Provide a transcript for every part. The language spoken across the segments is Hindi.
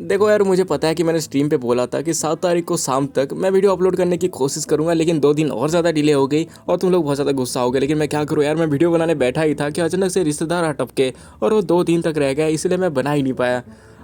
देखो यार, मुझे पता है कि मैंने स्ट्रीम पे बोला था कि 7 तारीख को शाम तक मैं वीडियो अपलोड करने की कोशिश करूंगा, लेकिन 2 दिन और ज़्यादा डिले हो गई और तुम लोग बहुत ज़्यादा गुस्सा हो गए। लेकिन मैं क्या करूँ यार, मैं वीडियो बनाने बैठा ही था कि अचानक से रिश्तेदार आ टपके और वो 2 दिन तक रह गया, इसलिए मैं बना ही नहीं पाया।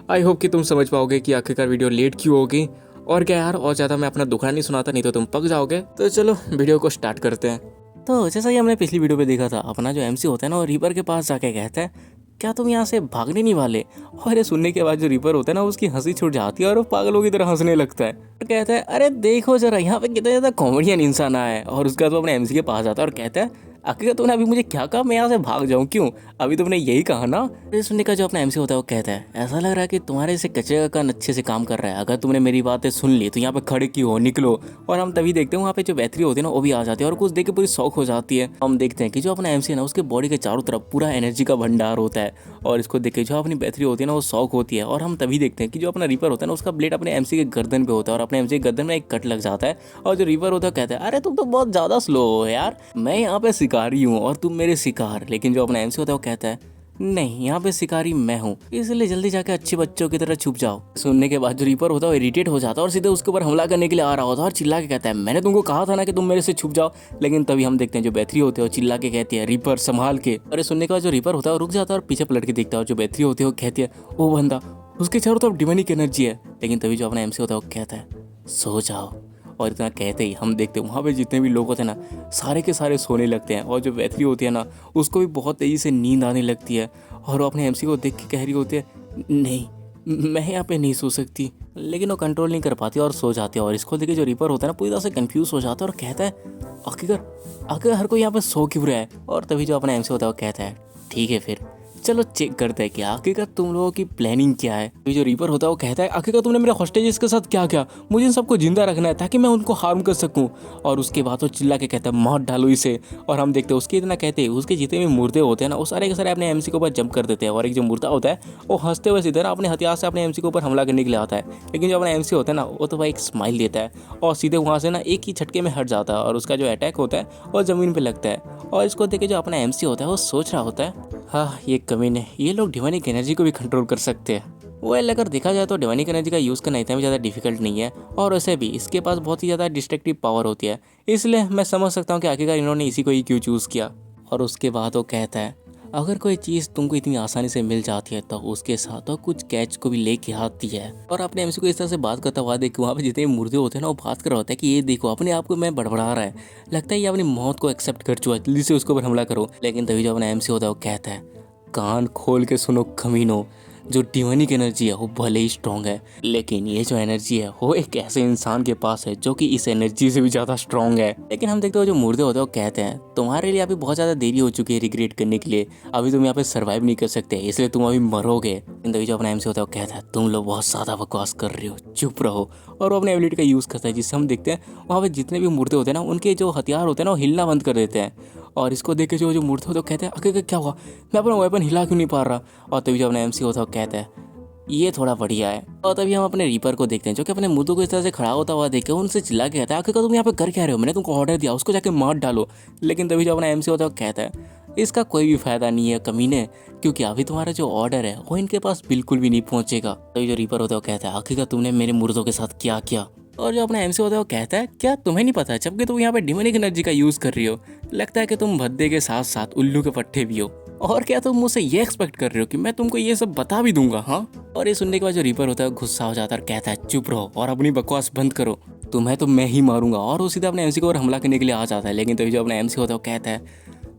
आई होप कि तुम समझ पाओगे कि आखिरकार वीडियो लेट क्यों होगी। और क्या यार, और ज़्यादा मैं अपना दुखड़ा नहीं सुनाता, नहीं तो तुम पक जाओगे। तो चलो वीडियो को स्टार्ट करते हैं। तो जैसा कि हमने पिछली वीडियो पे देखा था, अपना जो एमसी होता है ना, वो रीपर के पास जाके कहता है क्या तुम यहाँ से भागने नहीं वाले। और ये सुनने के बाद जो रीपर होता है ना, उसकी हंसी छूट जाती है और वो पागलों की तरह हंसने लगता है और कहता है अरे देखो जरा यहाँ पे कितना ज़्यादा कॉमेडियन इंसान आया है। और उसके बाद वो अपने एमसी के पास जाता है और कहता है आखिर तुमने अभी मुझे क्या कहा, मैं यहाँ से भाग जाऊँ क्यों, अभी तुमने यही कहा ना। ये सुनने का जो अपना एमसी होता है वो कहता है ऐसा लग रहा है कि तुम्हारे से कचरे का अच्छे से काम कर रहा है, अगर तुमने मेरी बातें सुन ली तो यहाँ पे खड़े क्यों हो, निकलो। और हम तभी देखते हैं वहाँ पे जो बैटरी होती है ना, वो भी आ जाती है और कुछ देख के पूरी शौक हो जाती है। हम देखते हैं कि जो अपना एमसी है ना, उसके बॉडी के चारों तरफ पूरा एनर्जी का भंडार होता है और इसको देख के जो अपनी बैटरी होती है ना, वो शौक होती है। और हम तभी देखते हैं कि जो अपना रीपर होता है ना, उसका ब्लेड अपने एमसी के गर्दन पे होता है और अपने एमसी के गर्दन में एक कट लग जाता है। और जो रीपर होता है कहता है अरे तुम तो बहुत ज़्यादा स्लो हो यार, मैं यहाँ पे शिकारी हूँ और तुम मेरे शिकार। लेकिन जो अपना एमसी होता है वो कहता है नहीं, यहाँ पे शिकारी मैं हूँ, इसलिए जल्दी जाके अच्छे बच्चों की तरह छुप जाओ। सुनने के बाद जो रीपर होता है वो इरिटेट हो जाता है और सीधे उसके ऊपर हमला करने के लिए आ रहा होता है और चिल्ला के कहता है मैंने तुमको कहा था ना कि तुम मेरे से छुप जाओ। लेकिन तभी हम देखते हैं जो बैटरी होती है वो चिल्ला के कहती है रीपर संभाल के। और सुनने के बाद जो रीपर होता है वो रुक जाता है और पीछे पलट के देखता है और जो बैटरी होती है वो कहती है वो बंदा, उसके चारों तरफ डिमोनिक एनर्जी है। लेकिन तभी जो अपना एमसी होता है वो कहता है सो जाओ। और इतना कहते ही हम देखते हैं वहाँ पे जितने भी लोग होते हैं ना, सारे के सारे सोने लगते हैं। और जो बैटरी होती है ना, उसको भी बहुत तेज़ी से नींद आने लगती है और वो अपने एमसी को देख के कह रही होती है नहीं, मैं यहाँ पे नहीं सो सकती। लेकिन वो कंट्रोल नहीं कर पाती और सो जाती है। और इसको देख के जो रीपर होता है ना, पूरी तरह से कंफ्यूज हो जाता है और कहता है आखिर हर कोई यहाँ पे सो क्यों रहा है। और तभी जो अपना एमसी होता है वो कहता है ठीक है फिर चलो चेक करते हैं कि आखिरकार तुम लोगों की प्लानिंग क्या है। तो जो रीपर होता है वो कहता है आखिरकार तुमने मेरे हॉस्टेजेस के साथ क्या किया, मुझे इन सबको जिंदा रखना है ताकि मैं उनको हार्म कर सकूं। और उसके बाद वो चिल्ला के कहता है मार डालो इसे। और हम देखते हैं उसके इतना कहते हैं उसके जितने भी मुर्दे होते हैं ना, वो सारे के सारे अपने एमसी के ऊपर जंप कर देते हैं। और एक जो मुर्दा होता है वो हंसते हुए सीधे ना अपने हथियार से अपने एमसी के ऊपर हमला करने के लिए आता है। लेकिन जो अपना एमसी होता है ना, वो तो भाई एक स्माइल देता है और सीधे वहाँ से ना एक ही झटके में हट जाता है और उसका जो अटैक होता है वो ज़मीन पर लगता है। और इसको देख के जो अपना एमसी होता है वो सोच रहा होता है हाँ ये कमीने, ये लोग डिवानिक एनर्जी को भी कंट्रोल कर सकते हैं। वेल अगर देखा जाए तो डिवानिक एनर्जी का यूज़ करना इतना भी ज़्यादा डिफिकल्ट नहीं है और वैसे भी इसके पास बहुत ही ज़्यादा डिस्ट्रक्टिव पावर होती है, इसलिए मैं समझ सकता हूँ कि आखिरकार इन्होंने इसी को ही क्यों चूज़ किया। और उसके बाद वो कहता है अगर कोई चीज़ तुमको इतनी आसानी से मिल जाती है तो उसके साथ तो कुछ कैच को भी लेके आती है। और अपने एमसी को इस तरह से बात करता हुआ देख वहाँ पे जितने मुर्दे होते हैं ना, वो बात कर रहा होता है कि ये देखो अपने आप को मैं बड़बड़ा रहा है, लगता है ये अपनी मौत को एक्सेप्ट कर चुका है, जल्दी से उसके ऊपर हमला करो। लेकिन तभी जो अपना एमसी होता है वो कहता है कान खोल के सुनो कमीनो, जो डिवानिक एनर्जी है वो भले ही स्ट्रॉन्ग है, लेकिन ये जो एनर्जी है वो एक ऐसे इंसान के पास है जो कि इस एनर्जी से भी ज़्यादा स्ट्रॉन्ग है। लेकिन हम देखते हो जो मुर्दे होते हैं वो कहते हैं तुम्हारे लिए अभी बहुत ज़्यादा देरी हो चुकी है रिग्रेट करने के लिए, अभी तुम यहाँ पे सर्वाइव नहीं कर सकते, इसलिए तुम अभी मरोगे। लेकिन तभी जो अपना एमसी होता है वो कहता है तुम लोग बहुत ज़्यादा बकवास कर रहे हो, चुप रहो। और वो अपने एबिलिटी का यूज़ करता है, जिससे हम देखते हैं वहाँ पे जितने भी मुर्दे होते हैं ना, उनके जो हथियार होते हैं ना वो हिलना बंद कर देते हैं। और इसको देख के जो मुर्दे होते हैं कहते हैं आखिर क्या हुआ, मैं अपना वेपन हिला क्यों नहीं पा रहा। और तभी जो अपना एमसी होता है वो कहता है ये थोड़ा बढ़िया है। और तभी हम अपने रीपर को देखते हैं जो कि अपने मुर्दों को इस तरह से खड़ा होता हुआ देख के उनसे चिल्ला के कहता है आखिर तुम यहाँ पे कर क्या रहे हो, मैंने तुमको ऑर्डर दिया उसको जाके मार डालो। लेकिन तभी जो अपना एमसी होता है वो कहता है इसका कोई भी फायदा नहीं है कमीने, क्योंकि अभी तुम्हारा जो ऑर्डर है वो इनके पास बिल्कुल भी नहीं पहुंचेगा। तभी जो रीपर होता है वो कहता है आखिर तुमने मेरे मुर्दों के साथ क्या किया। और जो अपना एमसी होता है वो कहता है क्या तुम्हें नहीं पता, जबकि तुम यहाँ पे डिमोनिक एनर्जी का यूज़ कर रही हो, लगता है कि तुम भद्दे के साथ साथ उल्लू के पट्टे भी हो। और क्या तुम मुझसे ये एक्सपेक्ट कर रहे हो कि मैं तुमको ये सब बता भी दूंगा। हाँ, और ये सुनने के बाद जो रीपर होता है गुस्सा हो जाता है और कहता है चुप रहो और अपनी बकवास बंद करो, तुम्हें तो मैं ही मारूंगा। और वो सीधा अपने एमसी को और हमला करने के लिए आ जाता है। लेकिन तभी जो अपना एमसी होता है वो कहता है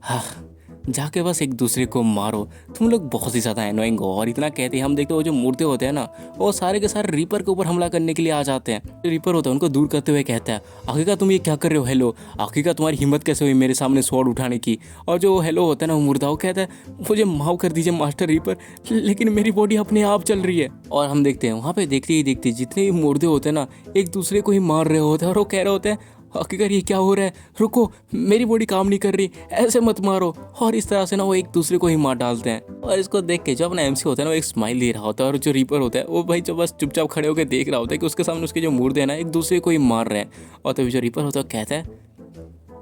हाँ जाके बस एक दूसरे को मारो, तुम लोग बहुत ही ज़्यादा एनोइंग हो। और इतना कहते हैं हम देखते हो जो मुर्दे होते हैं ना, वो सारे के सारे रीपर के ऊपर हमला करने के लिए आ जाते हैं। जो रीपर होता है उनको दूर करते हुए कहता है आखिरकार तुम ये क्या कर रहे हो, हेलो आखिरकार तुम्हारी हिम्मत कैसे हुई मेरे सामने स्वॉर्ड उठाने की। और जो हेलो होता है ना वो मुर्दा, वो कहता है मुझे माफ़ कर दीजिए मास्टर रीपर, लेकिन मेरी बॉडी अपने आप चल रही है। और हम देखते हैं वहाँ पे देखते ही देखते जितने भी मुर्दे होते हैं ना, एक दूसरे को ही मार रहे होते हैं और वो कह रहे होते हैं आखिरकार ये क्या हो रहा है, रुको मेरी बॉडी काम नहीं कर रही, ऐसे मत मारो। और इस तरह से ना वो एक दूसरे को ही मार डालते हैं। और इसको देख के जो अपना एमसी होता है ना वो एक स्माइल दे रहा होता है और जो रीपर होता है वो भाई जो बस चुपचाप खड़े होकर देख रहा होता है कि उसके सामने उसके जो मुर्दे हैं ना एक दूसरे को ही मार रहे हैं। और तभी जो रीपर होता है कहता है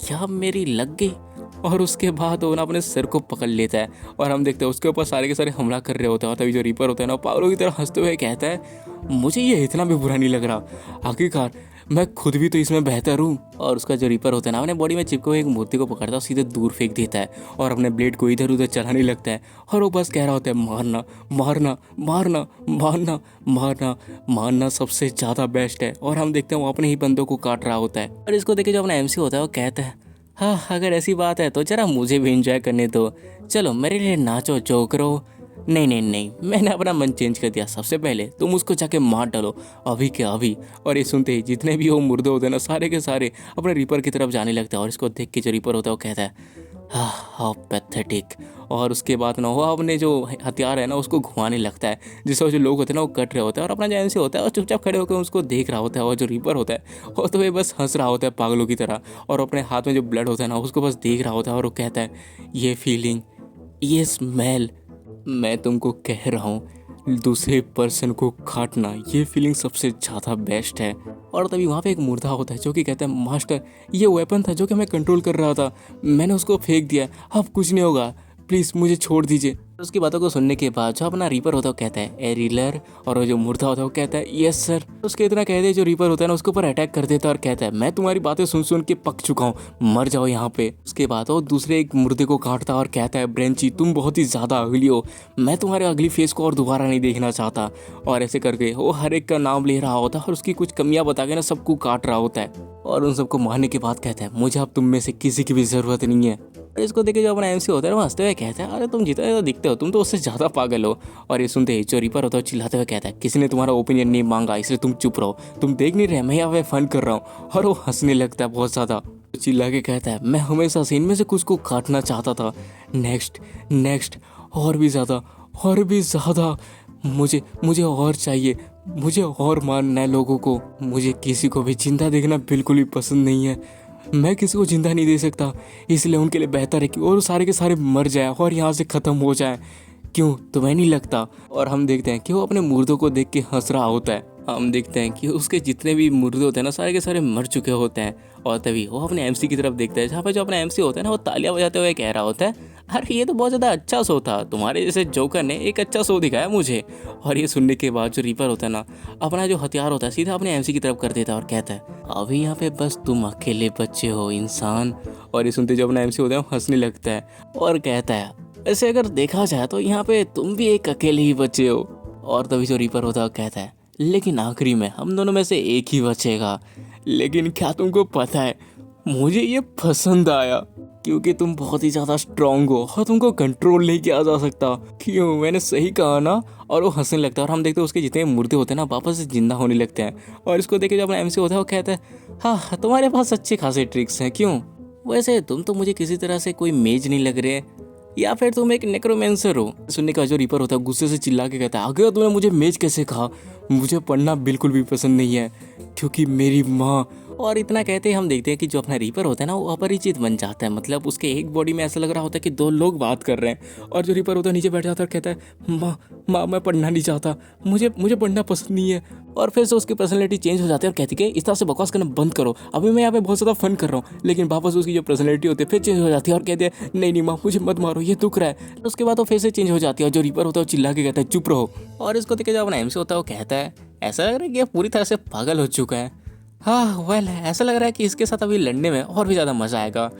क्या मेरी लग गई, और उसके बाद वो ना अपने सिर को पकड़ लेता है और हम देखते हैं उसके ऊपर सारे के सारे हमला कर रहे होते हैं। और तभी जो रीपर होता है ना पागलों की तरह हंसते हुए कहता है मुझे ये इतना भी बुरा नहीं लग रहा, आखिरकार मैं खुद भी तो इसमें बेहतर हूँ। और उसका जो रीपर होता है ना अपने बॉडी में चिपके हुए एक मूर्ति को पकड़ता है और सीधे दूर फेंक देता है और अपने ब्लेड को इधर उधर चलाने लगता है और वो बस कह रहा होता है मारना मारना मारना मारना मारना मारना सबसे ज़्यादा बेस्ट है। और हम देखते हैं वो अपने ही बंदों को काट रहा होता है। और इसको देखे जो अपना एमसी होता है वो कहता है हाँ अगर ऐसी बात है तो जरा मुझे भी इंजॉय करने दो, चलो मेरे लिए नाचो जोक रहो। नहीं नहीं नहीं, मैंने अपना मन चेंज कर दिया, सबसे पहले तुम उसको जाके मार डालो अभी के अभी। और ये सुनते ही जितने भी वो मुर्दे होते हैं ना सारे के सारे अपने रीपर की तरफ जाने लगते हैं। और इसको देख के जो रीपर होता है वो कहता है हाउ पैथेटिक। और उसके बाद ना वो अपने जो हथियार है ना उसको घुमाने लगता है जिससे वो जो लोग होते हैं ना वो कट रहे होते हैं और अपना जो एमसी होता है वो चुपचाप खड़े होकर उसको देख रहा होता है। और जो रीपर होता है वो तो वे बस हंस रहा होता है पागलों की तरह और अपने हाथ में जो ब्लड होता है ना उसको बस देख रहा होता है। और वो कहता है ये फीलिंग, ये स्मेल, मैं तुमको कह रहा हूँ दूसरे पर्सन को काटना, ये फीलिंग सबसे ज़्यादा बेस्ट है। और तभी वहाँ पे एक मुर्दा होता है जो कि कहता है मास्टर ये वेपन था जो कि मैं कंट्रोल कर रहा था, मैंने उसको फेंक दिया, अब कुछ नहीं होगा, प्लीज़ मुझे छोड़ दीजिए। उसकी बातों को सुनने के बाद जो अपना रीपर होता है वो कहता है ए रीलर। और वो जो मुर्दा होता है वो कहता है यस सर। उसके इतना कहते हैं जो रीपर होता है ना उसके ऊपर अटैक कर देता है और कहता है मैं तुम्हारी बातें सुन सुन के पक चुका हूँ, मर जाओ यहाँ पे। उसके बाद वो दूसरे एक मुर्दे को काटता है और कहता है ब्रेंची तुम बहुत ही ज़्यादा अगली हो, मैं तुम्हारे अगली फेस को और दोबारा नहीं देखना चाहता। और ऐसे करके वो हर एक का नाम ले रहा होता है और उसकी कुछ कमियाँ बता के ना सबको काट रहा होता है। और उन सबको मारने के बाद कहता है मुझे अब तुम में से किसी की भी ज़रूरत नहीं है। और इसको देखे जो अपना एमसी होता है वो हंसते हुए कहता है अरे तुम जितना ज़्यादा दिखते हो तुम तो उससे ज़्यादा पागल हो। और ये सुनते ही जो रीपर होता है चिल्लाते हुए कहता है किसी ने तुम्हारा ओपिनियन नहीं मांगा इसलिए तुम चुप रहो, तुम देख नहीं रहे मैं यहाँ पे फन कर रहा हूँ। और वो हंसने लगता है बहुत ज़्यादा, चिल्ला के कहता है मैं हमेशा से इनमें से कुछ को काटना चाहता था, नेक्स्ट नेक्स्ट और भी ज़्यादा और भी ज़्यादा, मुझे मुझे और चाहिए, मुझे और मारना है लोगों को, मुझे किसी को भी जिंदा देखना बिल्कुल भी पसंद नहीं है, मैं किसी को जिंदा नहीं दे सकता, इसलिए उनके लिए बेहतर है कि और सारे के सारे मर जाए और यहाँ से ख़त्म हो जाए, क्यों तुम्हें नहीं लगता। और हम देखते हैं कि वो अपने मुर्दों को देख के हंस रहा होता है। हम देखते हैं कि उसके जितने भी मुर्दे होते हैं ना सारे के सारे मर चुके होते हैं। और तभी वो अपने एमसी की तरफ देखता है जहाँ पे जो अपना एमसी होता है ना वो तालियां बजाते हुए कह रहा होता है अरे ये तो बहुत ज़्यादा अच्छा शो था, तुम्हारे जैसे जोकर ने एक अच्छा शो दिखाया मुझे। और ये सुनने के बाद जो रीपर होता है ना अपना जो हथियार होता है सीधा अपने एमसी की तरफ कर देता है और कहता है अभी यहाँ पे बस तुम अकेले बच्चे हो इंसान। और ये सुनते जो अपना एमसी होता है वो हंसने लगता है और कहता है वैसे अगर देखा जाए तो यहाँ पे तुम भी एक अकेले ही बचे हो। और तभी जो रीपर होता है वो कहता है लेकिन आखिरी में हम दोनों में से एक ही बचेगा, लेकिन क्या तुमको पता है मुझे ये पसंद आया क्योंकि तुम बहुत ही ज़्यादा स्ट्रांग हो और तुमको कंट्रोल नहीं किया जा सकता, क्यों मैंने सही कहा ना। और वो हंसने लगता है और हम देखते हैं उसके जितने मुर्दे होते हैं ना वापस से जिंदा होने लगते हैं। और इसको देखे जब अपना एमसी होता है वो कहता है हाँ तुम्हारे पास अच्छे खासे ट्रिक्स हैं, क्यों वैसे तुम तो मुझे किसी तरह से कोई मेज नहीं लग रहे, या फिर तुम एक नेक्रोमेंसर हो। सुनने का जो रीपर होता है गुस्से से चिल्ला के कहता है आगे तुमने मुझे मेज कैसे कहा, मुझे पढ़ना बिल्कुल भी पसंद नहीं है क्योंकि मेरी माँ। और इतना कहते ही हम देखते हैं कि जो अपना रीपर होता है ना वो अपरिचित बन जाता है, मतलब उसके एक बॉडी में ऐसा लग रहा होता है कि दो लोग बात कर रहे हैं। और जो रीपर होता है नीचे बैठ जाता है और कहता है माँ माँ मैं पढ़ना नहीं चाहता, मुझे पढ़ना पसंद नहीं है। और फिर से उसकी पर्सनैलिटी चेंज हो जाती है और कहती है कि इस तरह से बकवास करना बंद करो, अभी मैं यहाँ पे बहुत ज़्यादा फन कर रहा हूँ। लेकिन वापस उसकी जो पर्सनैलिटी होती है फिर चेंज हो जाती है और कहते हैं नहीं नहीं माँ मुझे मत मारो, ये दुख रहा है। उसके बाद वो फिर से चेंज हो जाती है और जो रीपर होता है वो चिल्ला के कहता है चुप रहो। और इसको देखे जो अपना एमसी होता है वो कहता है ऐसा लग रहा है कि पूरी तरह से पागल हो चुका है। हाँ वेल ऐसा लग रहा है कि इसके साथ अभी लड़ने में और भी ज़्यादा मज़ा आएगा।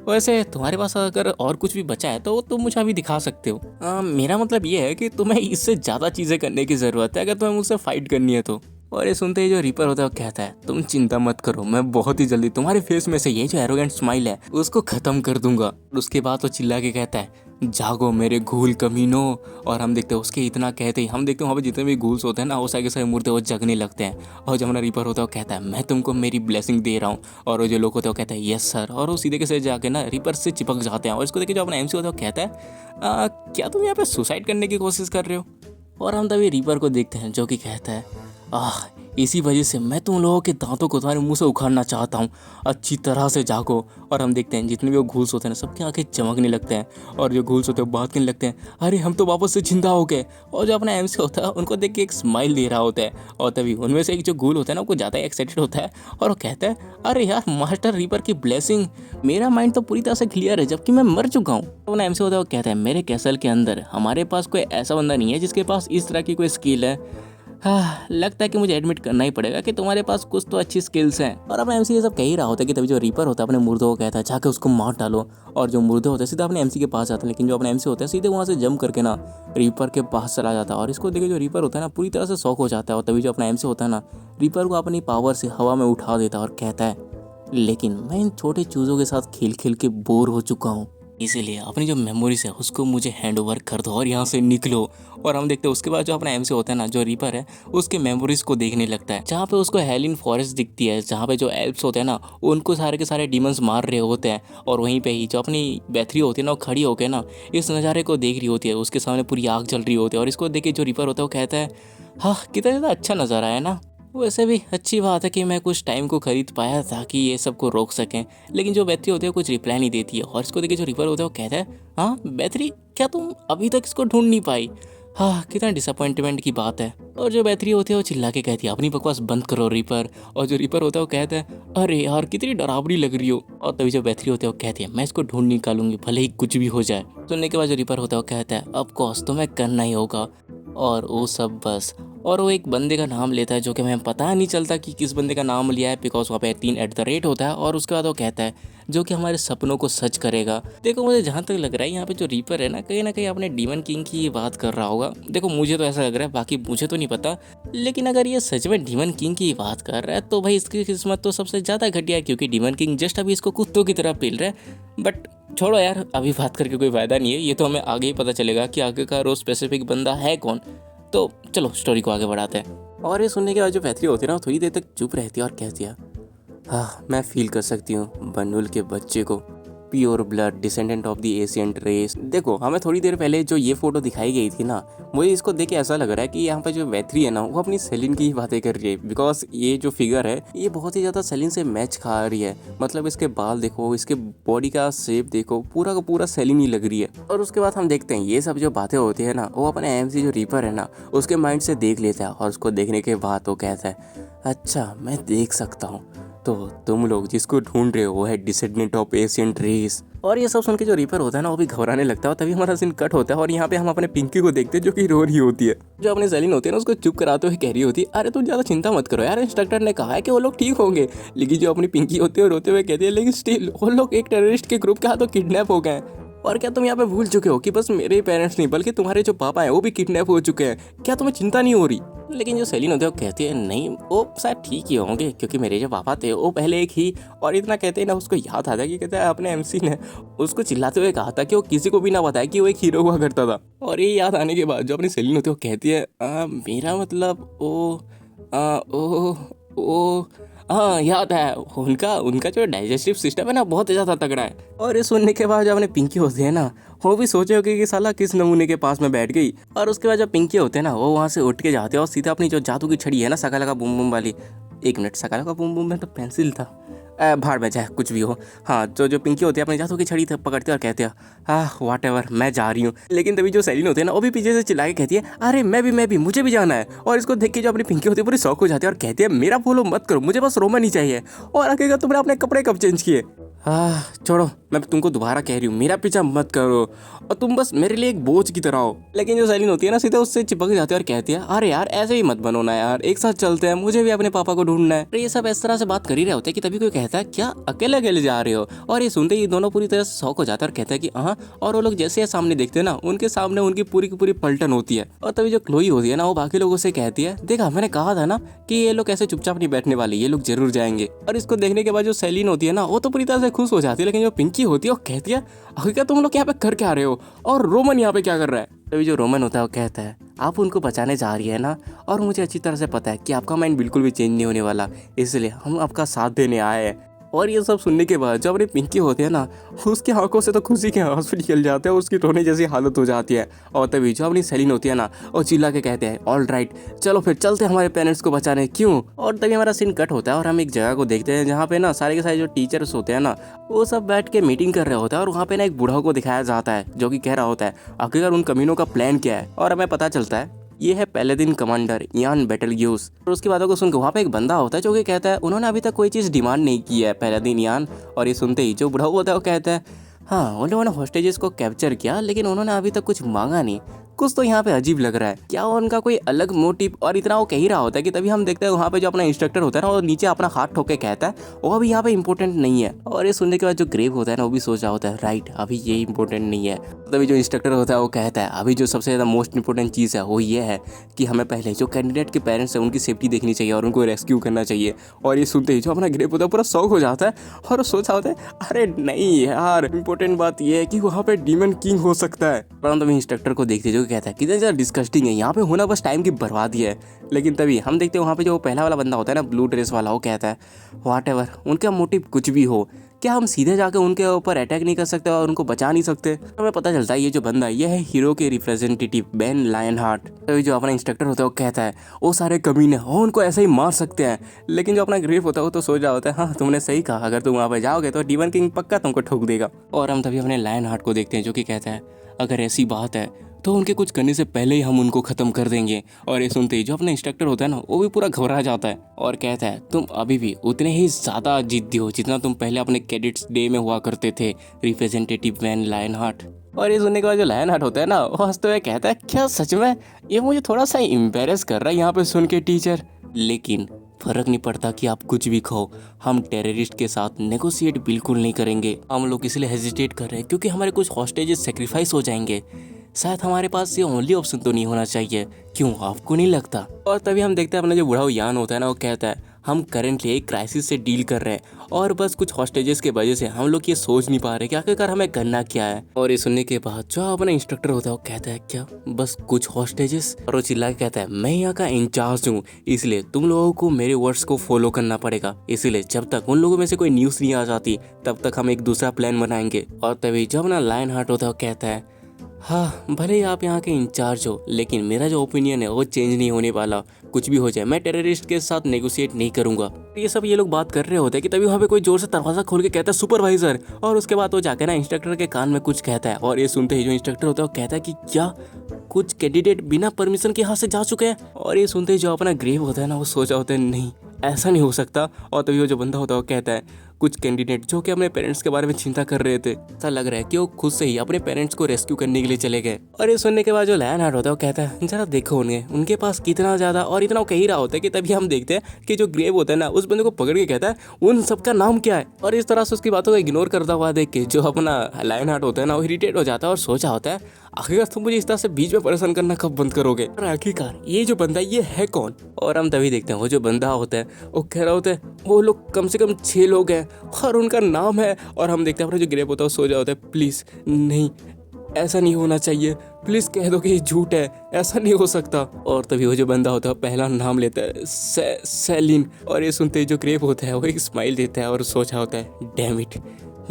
वैसे तुम्हारे पास अगर और कुछ भी बचा है तो तुम मुझे अभी दिखा सकते हो। मेरा मतलब ये है कि तुम्हें इससे ज़्यादा चीज़ें करने की ज़रूरत है अगर तुम्हें मुझसे फाइट करनी है तो। और ये सुनते ही जो रीपर होता है वो कहता है तुम चिंता मत करो, मैं बहुत ही जल्दी तुम्हारे फेस में से ये जो एरोगेंट स्माइल है उसको ख़त्म कर दूंगा। उसके बाद वो चिल्ला के कहता है जागो मेरे घूल कमीनो। और हम देखते हैं उसके इतना कहते ही हम देखते हैं वहाँ पे जितने भी घूल्स होते हैं ना वो सारे मुर्दे वो जगने लगते हैं। और जब हमारा रीपर होता है वो कहता है मैं तुमको मेरी ब्लेसिंग दे रहा हूँ। और वो जो लोग होते हैं वो कहते हैं यस सर। और वो सीधे के से जाके ना रीपर से चिपक जाते हैं। और इसको देखिए जो अपना एमसी होता है वो कहता है क्या तुम यहाँ पे सुसाइड करने की कोशिश कर रहे हो। और हम तभी रीपर को देखते हैं जो कि कहता है इसी वजह से मैं तुम लोगों के दांतों को तुम्हारे मुंह से उखाड़ना चाहता हूँ। अच्छी तरह से जागो। और हम देखते हैं जितने भी वो घूस होते हैं ना, सबकी आंखें चमकने लगते हैं और जो घूस होते हैं बात करने लगते हैं, अरे हम तो वापस से जिंदा हो गए। और जो अपना एमसी होता है उनको देख के एक स्माइल दे रहा होता है। और तभी उनमें से एक जो घूल होता है ना, वो ज़्यादा एक्साइटेड होता है और वो कहता है, अरे यार मास्टर रीपर की ब्लेसिंग, मेरा माइंड तो पूरी तरह से क्लियर है जबकि मैं मर चुका हूँ। अपना एमसी होता है, वो कहता है, मेरे कैसल के अंदर हमारे पास कोई ऐसा बंदा नहीं है जिसके पास इस तरह की कोई स्किल है। हाँ, लगता है कि मुझे एडमिट करना ही पड़ेगा कि तुम्हारे पास कुछ तो अच्छी स्किल्स हैं। और अपने एमसी ये सब कह ही रहा होता है कि तभी जो रीपर होता है अपने मुर्दों को कहता है, जाके उसको मार डालो। और जो मुर्दे होते हैं सीधा अपने एमसी के पास जाते हैं, लेकिन जो अपने एमसी होता है सीधे वहाँ से जंप करके ना रीपर के पास चला जाता है। और इसको देखे जो रीपर होता है ना पूरी तरह से शॉक हो जाता है। और तभी जो अपना एमसी होता है ना रीपर को अपनी पावर से हवा में उठा देता है और कहता है, लेकिन मैं इन छोटे चूज़ों के साथ खेल खेल के बोर हो चुका हूँ, इसीलिए अपनी जो मेमोरीज है उसको मुझे हैंड ओवर कर दो और यहाँ से निकलो। और हम देखते हैं उसके बाद जो अपना एमसी होता है ना, जो रीपर है, उसके मेमोरीज को देखने लगता है, जहाँ पे उसको हेलिन फॉरेस्ट दिखती है, जहाँ पे जो एल्प्स होते हैं ना उनको सारे के सारे डीमंस मार रहे होते हैं। और वहीं पे ही जो अपनी बैथरी होती है ना, वो खड़ी होकर ना इस नज़ारे को देख रही होती है। उसके सामने पूरी आग जल रही होती है और इसको देख के जो रीपर होता है वो कहता है, हाँ कितना ज़्यादा अच्छा नज़ारा है ना। वैसे भी अच्छी बात है कि मैं कुछ टाइम को खरीद पाया ताकि ये सब को रोक सकें। लेकिन जो बैटरी होती है कुछ रिप्लाई नहीं देती है। और इसको देखिए जो रिपर होता है वो कहता है, हाँ बैटरी, क्या तुम अभी तक इसको ढूंढ नहीं पाई? हाँ, कितना डिसअपॉइंटमेंट की बात है। और जो बैटरी होती है वो चिल्ला के कहती है, अपनी बकवास बंद करो रिपर। और जो रिपर होता है वो कहता है, अरे यार कितनी डरावनी लग रही हो। और तभी जो बैटरी होती है वो कहती है, मैं इसको ढूंढ निकालूंगी भले ही कुछ भी हो जाए। सुनने के बाद जो रिपर होता है वो कहता है, ऑफ कोर्स तुम्हें करना ही होगा। और वो सब बस। और वो एक बंदे का नाम लेता है जो कि हमें पता नहीं चलता कि किस बंदे का नाम लिया है, बिकॉज वहाँ पे 3 होता है। और उसके बाद वो कहता है, जो कि हमारे सपनों को सच करेगा। देखो मुझे जहाँ तक लग रहा है यहाँ पे जो रीपर है ना कहीं अपने डीमन किंग की ये बात कर रहा होगा। देखो मुझे तो ऐसा लग रहा है, बाकी मुझे तो नहीं पता, लेकिन अगर ये सच में डीमन किंग की बात कर रहा है तो भाई इसकी किस्मत तो सबसे ज़्यादा घटिया है, क्योंकि डीमन किंग जस्ट अभी इसको कुत्तों की तरह पील रहा है। बट छोड़ो यार, अभी बात करके कोई फायदा नहीं है, ये तो हमें आगे ही पता चलेगा कि आगे का रोज स्पेसिफिक बंदा है कौन। तो चलो स्टोरी को आगे बढ़ाते हैं। और ये सुनने के बाद जो बैटरी होती है ना थोड़ी देर तक चुप रहती है और कहती है, हाँ मैं फील कर सकती हूँ बनुल के बच्चे को, pure blood descendant of the ancient race. देखो हमें थोड़ी देर पहले जो ये फोटो दिखाई गई थी ना, मुझे इसको देख के ऐसा लग रहा है कि यहाँ पे जो बैटरी है ना वो अपनी सेलिन की ही बातें कर रही है। बिकॉज ये जो फिगर है ये बहुत ही ज़्यादा सेलिन से मैच खा रही है। मतलब इसके बाल देखो, इसके बॉडी का शेप देखो, पूरा का पूरा सेलिन ही लग रही है। और उसके बाद हम देखते हैं ये सब जो बातें होती है ना वो अपने एमसी जो रीपर है ना उसके माइंड से देख लेता है। और उसको देखने के बाद वो कहता है, अच्छा मैं देख सकता हूँ, तो तुम लोग जिसको ढूंढ रहे हो वो है डिसेंडेंट ऑफ एशियंट रेस। और ये सब सुन के जो रीपर होता है ना वो भी घबराने लगता है। और तभी हमारा सीन कट होता है और यहाँ पे हम अपने पिंकी को देखते हैं जो कि रो रही होती है। जो अपनी सेलिन होती है ना उसको चुप कराते हुए कह रही होती है, अरे तुम ज़्यादा चिंता मत करो यार, इंस्ट्रक्टर ने कहा है कि वो लोग ठीक होंगे। लेकिन जो अपनी पिंकी होती है रोते हुए कहती है, लेकिन स्टिल वो लोग एक टेररिस्ट के ग्रुप के हाथों किडनैप हो गए। और क्या तुम यहाँ पे भूल चुके हो कि बस मेरे ही पेरेंट्स नहीं बल्कि तुम्हारे जो पापा हैं वो भी किडनैप हो चुके हैं? क्या तुम्हें चिंता नहीं हो रही? लेकिन जो सेलिन होती है वो कहती है, नहीं वो शायद ठीक ही होंगे, क्योंकि मेरे जो पापा थे वो पहले एक ही। और इतना कहते हैं ना उसको याद आता है कि कहता है अपने एमसी ने उसको चिल्लाते हुए कहा था कि वो किसी को भी ना बताए कि वो एक हीरो हुआ करता था। और ये याद आने के बाद जो अपनी सेलिन होती है वो कहती है, मेरा मतलब ओ हाँ याद है, उनका जो डाइजेस्टिव सिस्टम है ना बहुत ज़्यादा तगड़ा है। और ये सुनने के बाद जो अपने पिंकी होती है ना वो भी सोचे होगी कि साला किस नमूने के पास में बैठ गई। और उसके बाद जब पिंकी होते हैं ना वो वहाँ से उठ के जाते हैं और सीधा अपनी जो जादू की छड़ी है ना सकाला का बूम बूम वाली, एक मिनट, सकाला का बूम बूम में तो पेंसिल था, भाड़ में जाए कुछ भी हो। हाँ, तो जो पिंकी होती है अपनी जादू की छड़ी पकड़ते और कहते हैं, हाँ व्हाट एवर मैं जा रही हूँ। लेकिन तभी जो सेलिन होती है ना वो भी पीछे से चिल्ला के कहती है, अरे मैं भी मुझे भी जाना है। और इसको देख के जो अपनी पिंकी होती है पूरी शौक हो जाती है और कहती है, मेरा फॉलो मत करो, मुझे बस रोमन ही चाहिए। और आगे तुमने अपने कपड़े कब चेंज किए? छोड़ो, मैं तुमको दोबारा कह रही हूँ मेरा पीछा मत करो और तुम बस मेरे लिए एक बोझ की तरह हो। लेकिन जो सेलिन होती है ना सीधे उससे चिपक जाती है और कहती है, अरे यार ऐसे ही मत बनो ना यार, एक साथ चलते हैं, मुझे भी अपने पापा को ढूंढना है। ये सब इस तरह से बात कर ही रहे होते हैं कि तभी कोई कहता है, क्या अकेले अकेले जा रहे हो? और ये सुनते ही दोनों पूरी तरह से शौक हो जाता है और कहता है कि हाँ। और वो लोग जैसे ये सामने देखते हैं ना उनके सामने उनकी पूरी की पूरी पलटन होती है। और तभी जो क्लोई होती है ना वो बाकी लोगों से कहती है, देखा मैंने कहा था ना कि ये लोग ऐसे चुपचाप नहीं बैठने वाले, ये लोग जरूर जाएंगे। और इसको देखने के बाद जो सेलिन होती है ना वो तो पूरी तरह से खुश हो जाती है। लेकिन जो पिंकी होती है वो कहती है, आखिर क्या तुम लोग यहाँ पे कर क्या रहे हो और रोमन यहाँ पे क्या कर रहा है? तभी जो रोमन होता है वो कहता है, आप उनको बचाने जा रही है ना, और मुझे अच्छी तरह से पता है कि आपका माइंड बिल्कुल भी चेंज नहीं होने वाला, इसलिए हम आपका साथ देने आए हैं। और ये सब सुनने के बाद जो अपने पिंकी होते हैं ना, उसकी आंखों से तो खुशी के आंसू निकल जाते हैं और उसकी रोने जैसी हालत हो जाती है। और तभी जो अपनी सेलिन होती है ना, और चिल्ला के कहते हैं ऑल राइट चलो फिर चलते हैं हमारे पेरेंट्स को बचाने, क्यों। और तभी हमारा सीन कट होता है और हम एक जगह को देखते हैं जहाँ पे ना सारे के सारे जो टीचर्स होते हैं ना, वो सब बैठ के मीटिंग कर रहे होते हैं। और वहाँ पे ना एक बूढ़ा को दिखाया जाता है जो कि कह रहा होता है आखिरकार उन कमीनों का प्लान क्या है। और हमें पता चलता है ये है पहले दिन कमांडर इयान बेटलग्यूस। और उसकी बातों को सुनकर वहाँ पे एक बंदा होता है जो कि कहता है उन्होंने अभी तक कोई चीज़ डिमांड नहीं की है पहले दिन इयान। और ये सुनते ही जो बुढ़ा होता है वो कहता है हाँ उन लोगों ने हॉस्टेजेस को कैप्चर किया लेकिन उन्होंने अभी तक कुछ मांगा नहीं। कुछ तो यहाँ पे अजीब लग रहा है, क्या उनका कोई अलग मोटिव। और इतना वो कह ही रहा होता है कि तभी हम देखते हैं वहाँ पे जो अपना इंस्ट्रक्टर होता है ना, वो नीचे अपना हाथ ठोक के कहता है वो अभी यहाँ पे इंपॉर्टेंट नहीं है। और ये सुनने के बाद जो ग्रेव होता है ना, वो भी सोच रहा होता है राइट अभी ये इंपॉर्टेंट नहीं है। तभी जो इंस्ट्रक्टर होता है वो कहता है अभी जो सबसे ज़्यादा मोस्ट इंपॉर्टेंट चीज़ है वो ये है कि हमें पहले जो कैंडिडेट के पेरेंट्स हैं उनकी सेफ्टी देखनी चाहिए और उनको रेस्क्यू करना चाहिए। और ये सुनते ही जो अपना ग्रेव होता है पूरा शौक हो जाता है और सोचा होता है अरे नहीं यार, इंपॉर्टेंट बात ये है कि वहाँ पे डीमन किंग हो सकता है। परंतु तभी इंस्ट्रक्टर को देखते जो कहता है कितना ज़्यादा डिस्कस्टिंग है, यहाँ पे होना बस टाइम की बर्बादी है। लेकिन तभी हम देखते हैं वहाँ पे जो पहला वाला बंदा होता है ना, ब्लू ड्रेस वाला, वो कहता है व्हाट एवर उनका मोटिव कुछ भी हो, क्या हम सीधे जाकर उनके ऊपर अटैक नहीं कर सकते और उनको बचा नहीं सकते। हमें पता चलता है ये जो बंदा ये है हीरो के रिप्रेजेंटेटिव बेन लायनहार्ट। तो जो अपना इंस्ट्रक्टर होता है वो कहता है वो सारे कमीने हो उनको ऐसे ही मार सकते हैं। लेकिन जो अपना ग्रीफ होता है वो तो सोच रहा होता है हाँ तुमने सही कहा, अगर तुम वहाँ पे जाओगे तो डीमन किंग पक्का तुमको ठोक देगा। और हम तभी अपने लायनहार्ट को देखते हैं जो कि कहता है अगर ऐसी बात है तो उनके कुछ करने से पहले ही हम उनको ख़त्म कर देंगे। और ये सुनते ही जो अपना इंस्ट्रक्टर होता है ना, वो भी पूरा घबरा जाता है और कहता है तुम अभी भी उतने ही ज़्यादा जिद्दी हो जितना तुम पहले अपने कैडेट्स डे में हुआ करते थे, रिप्रेजेंटेटिव वैन लायनहार्ट। और ये सुनने के बाद जो लायनहार्ट होता है ना, वो हंसते हुए कहता है क्या सच में, ये मुझे थोड़ा सा एम्बेरस कर रहा है यहाँ पे सुन के टीचर, लेकिन फर्क नहीं पड़ता कि आप कुछ भी खाओ, हम टेररिस्ट के साथ नेगोशिएट बिल्कुल नहीं करेंगे। हम लोग इसलिए हेजिटेट कर रहे हैं क्योंकि हमारे कुछ हॉस्टेजेस सेक्रीफाइस हो जाएंगे। शायद हमारे पास ये ओनली ऑप्शन तो नहीं होना चाहिए, क्यों आपको नहीं लगता। और तभी हम देखते हैं अपना जो बूढ़ा यान होता है ना, वो कहता है हम करेंटली एक क्राइसिस से डील कर रहे हैं और बस कुछ हॉस्टेजेस के वजह से हम लोग ये सोच नहीं पा रहे कि आखिरकार हमें करना क्या है। और ये सुनने के बाद जो अपना इंस्ट्रक्टर होता है वो कहता है क्या बस कुछ हॉस्टेजेस, और वो चिल्ला के कहता है मैं यहाँ का इंचार्ज हूँ, इसलिए तुम लोगों को मेरे वर्ड्स को फॉलो करना पड़ेगा। इसलिए जब तक उन लोगों में से कोई न्यूज़ नहीं आ जाती तब तक हम एक दूसरा प्लान बनाएंगे। और तभी जब अपना लायनहार्ट होता है वो कहता है हाँ भले ही आप यहाँ के इंचार्ज हो, लेकिन मेरा जो ओपिनियन है वो चेंज नहीं होने वाला। कुछ भी हो जाए मैं टेररिस्ट के साथ नेगोशिएट नहीं करूंगा। ये लोग बात कर रहे होते हैं कि तभी वहाँ पे कोई जोर से दरवाजा खोल के कहता है सुपरवाइजर। और उसके बाद वो जाकर ना इंस्ट्रक्टर के कान में कुछ कहता है। और ये सुनते ही जो इंस्ट्रक्टर होता है वो कहता है कि क्या कुछ कैंडिडेट बिना परमिशन के यहाँ से जा चुके हैं। और ये सुनते ही जो अपना ग्रेव होता है ना, वो सोचा होता है नहीं ऐसा नहीं हो सकता। और तभी वो जो बंदा होता है वो कहता है कुछ कैंडिडेट जो कि अपने पेरेंट्स के बारे में चिंता कर रहे थे, ऐसा लग रहा है कि वो खुद से ही अपने पेरेंट्स को रेस्क्यू करने के लिए चले गए। और ये सुनने के बाद जो लायनहार्ट होता है वो कहता है जरा देखो उनके पास कितना ज्यादा, और इतना वो कह ही रहा होता है कि तभी हम देखते हैं कि जो ग्रेव होता है ना, उस बंदे को पकड़ के कहता है उन सबका नाम क्या है। और इस तरह से उसकी बातों को इग्नोर करता हुआ देख के जो अपना लायनहार्ट होता है ना, वो इरिटेट हो जाता है और सोचा होता है आखिरकार तुम मुझे इस तरह से बीच में परेशान करना कब बंद करोगे। और आखिरकार ये जो बंदा ये है कौन। और हम तभी देखते हैं वो जो बंदा होता है वो कह रहा होता है वो लोग कम से कम 6 लोग हैं और उनका नाम है। और हम देखते हैं अपना जो ग्रेव होता है वो सो जा होता है प्लीज नहीं ऐसा नहीं होना चाहिए, प्लीज कह दो कि ये झूठ है, ऐसा नहीं हो सकता। और तभी वो जो बंदा होता है पहला नाम लेता है सेलिन। और ये सुनते ही जो ग्रेव होता है वो एक स्माइल देता है और सोचा होता है डैम इट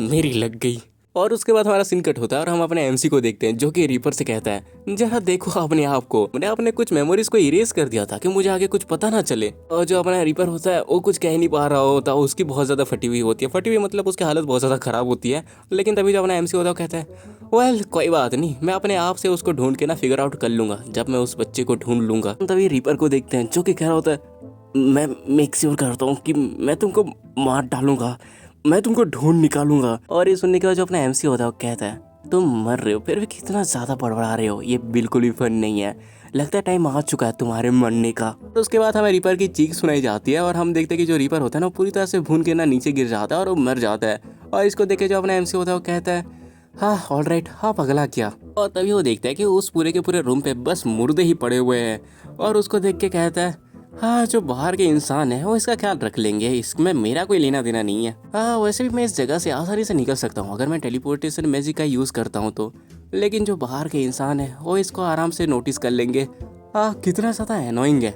मेरी लग गई। और उसके बाद हमारा सीन कट होता है और हम अपने एमसी को देखते हैं जो कि रीपर से कहता है जरा देखो अपने आप को, मैंने अपने कुछ मेमोरीज को इरेज कर दिया था कि मुझे आगे कुछ पता ना चले। और जो अपना रीपर होता है वो कुछ कह नहीं पा रहा होता, उसकी बहुत ज्यादा फटी हुई होती है, फटी हुई मतलब उसकी हालत बहुत ज्यादा खराब होती है। लेकिन तभी जो अपना एमसी होता है वो कहता है वेल कोई बात नहीं, मैं अपने आप से उसको ढूंढ के ना फिगर आउट कर लूंगा जब मैं उस बच्चे को ढूंढ लूंगा। तभी रीपर को देखते हैं जो कि कह रहा होता है मैं मेक श्योर करता हूँ कि मैं तुमको मार डालूंगा, मैं तुमको ढूंढ निकालूंगा। और ये सुनने के बाद जो अपना एमसी होता है वो कहता है तुम मर रहे हो फिर भी कितना ज्यादा बड़बड़ा रहे हो, ये बिल्कुल भी फन नहीं है, लगता है टाइम आ चुका है तुम्हारे मरने का। तो उसके बाद हमें रीपर की चीख सुनाई जाती है और हम देखते हैं कि जो रीपर होता है ना पूरी तरह से भून के ना नीचे गिर जाता है और वो मर जाता है। और इसको देख के जो अपना एमसी होता है वो कहता है हाँ ऑल राइट हाँ पगला क्या। और तभी वो देखता है कि उस पूरे के पूरे रूम पे बस मुर्दे ही पड़े हुए हैं। और उसको देख के कहता है हाँ जो बाहर के इंसान है वो इसका ख्याल रख लेंगे, इसमें मेरा कोई लेना देना नहीं है। हाँ वैसे भी मैं इस जगह से आसानी से निकल सकता हूँ अगर मैं टेलीपोर्टेशन मैजिक का यूज़ करता हूँ तो, लेकिन जो बाहर के इंसान है वो इसको आराम से नोटिस कर लेंगे। हाँ कितना ज़्यादा एनोइंग है।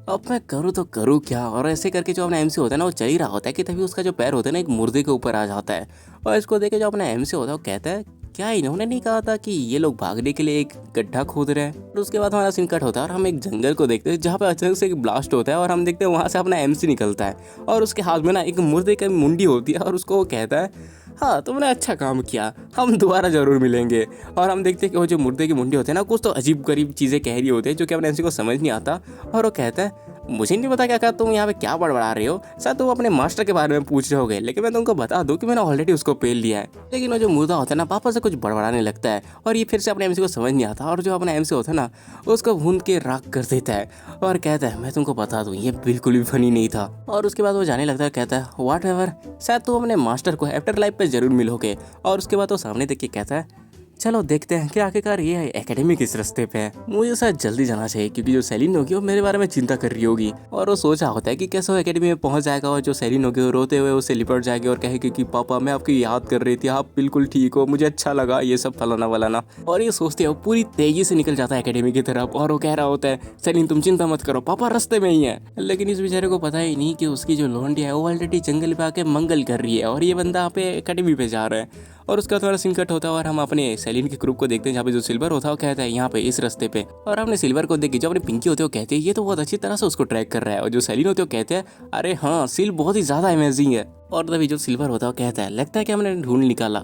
अब मैं करूँ तो करूँ क्या। और ऐसे करके जो अपना एमसी होता है ना वो चल ही रहा होता है कि तभी उसका जो पैर होता है ना एक मुर्दे के ऊपर आ जाता है। और इसको देख के जो अपना एमसी होता है वो कहता है क्या इन्होंने नहीं कहा था कि ये लोग भागने के लिए एक गड्ढा खोद रहे हैं। और उसके बाद हमारा सीन कट होता है और हम एक जंगल को देखते हैं जहाँ पे अचानक से एक ब्लास्ट होता है और हम देखते हैं वहाँ से अपना एमसी निकलता है और उसके हाथ में ना एक मुर्दे की मुंडी होती है और उसको वो कहता है हाँ तुमने अच्छा काम किया, हम दोबारा जरूर मिलेंगे। और हम देखते हैं कि वो जो मुर्दे की मुंडी होती है ना कुछ तो अजीब गरीब चीज़ें कह रही होती है जो कि अपने एमसी को समझ नहीं आता। और वो कहता है मुझे नहीं पता क्या तुम यहाँ पे क्या बड़बड़ा रहे हो, शायद तुम अपने मास्टर के बारे में पूछ रहे होगे, लेकिन मैं तुमको बता दूं कि मैंने ऑलरेडी उसको पेल लिया है। लेकिन वो जो मुर्दा होता है ना पापा से कुछ बड़बड़ाने लगता है और ये फिर से अपने एमसी को समझ नहीं आता और जो अपना एमसी होता है ना उसको भून के राख कर देता है और कहता है मैं तुमको बता दूं ये बिल्कुल भी फनी नहीं था। और उसके बाद वो जाने लगता है, कहता है व्हाट एवर, शायद तुम अपने मास्टर को आफ्टर लाइफ पे जरूर मिलोगे। और उसके बाद वो सामने देख के कहता है चलो देखते हैं कि आखिरकार ये एकेडमी किस रास्ते पे है। मुझे शायद जल्दी जाना चाहिए क्योंकि जो सेलिन होगी वो मेरे बारे में चिंता कर रही होगी। और वो सोच रहा होता है कि कैसे वो एकेडमी में पहुंच जाएगा और जो सेलिन होगी वो रोते हुए उसे लिपट जाएगी और कहेगी कि पापा मैं आपकी याद कर रही थी, आप बिल्कुल ठीक हो, मुझे अच्छा लगा ये सब फलाना वलाना। और ये सोचते हो पूरी तेजी से निकल जाता है एकेडमी की तरफ और वो कह रहा होता है सेलिन तुम चिंता मत करो, पापा रास्ते में ही है। लेकिन इस बेचारे को पता ही नहीं कि उसकी जो लोंडी है वो ऑलरेडी जंगल पे आके मंगल कर रही है और ये बंदा यहाँ पे एकेडमी पे जा रहा है। और उसका थोड़ा सिंकट होता है और हम अपने सेलिन के ग्रुप को देखते हैं जहाँ पे जो सिल्वर होता है वो कहता है यहाँ पे इस रास्ते पे। और हमने सिल्वर को देखी जो अपनी पिंकी होते हो कहते हैं ये तो बहुत अच्छी तरह से उसको ट्रैक कर रहा है। और जो सेलिन होते हो कहते हैं अरे हाँ सिल बहुत ही ज्यादा अमेजिंग है। और तभी जो सिल्वर होता है वो कहता है लगता है कि हमने ढूंढ निकाला।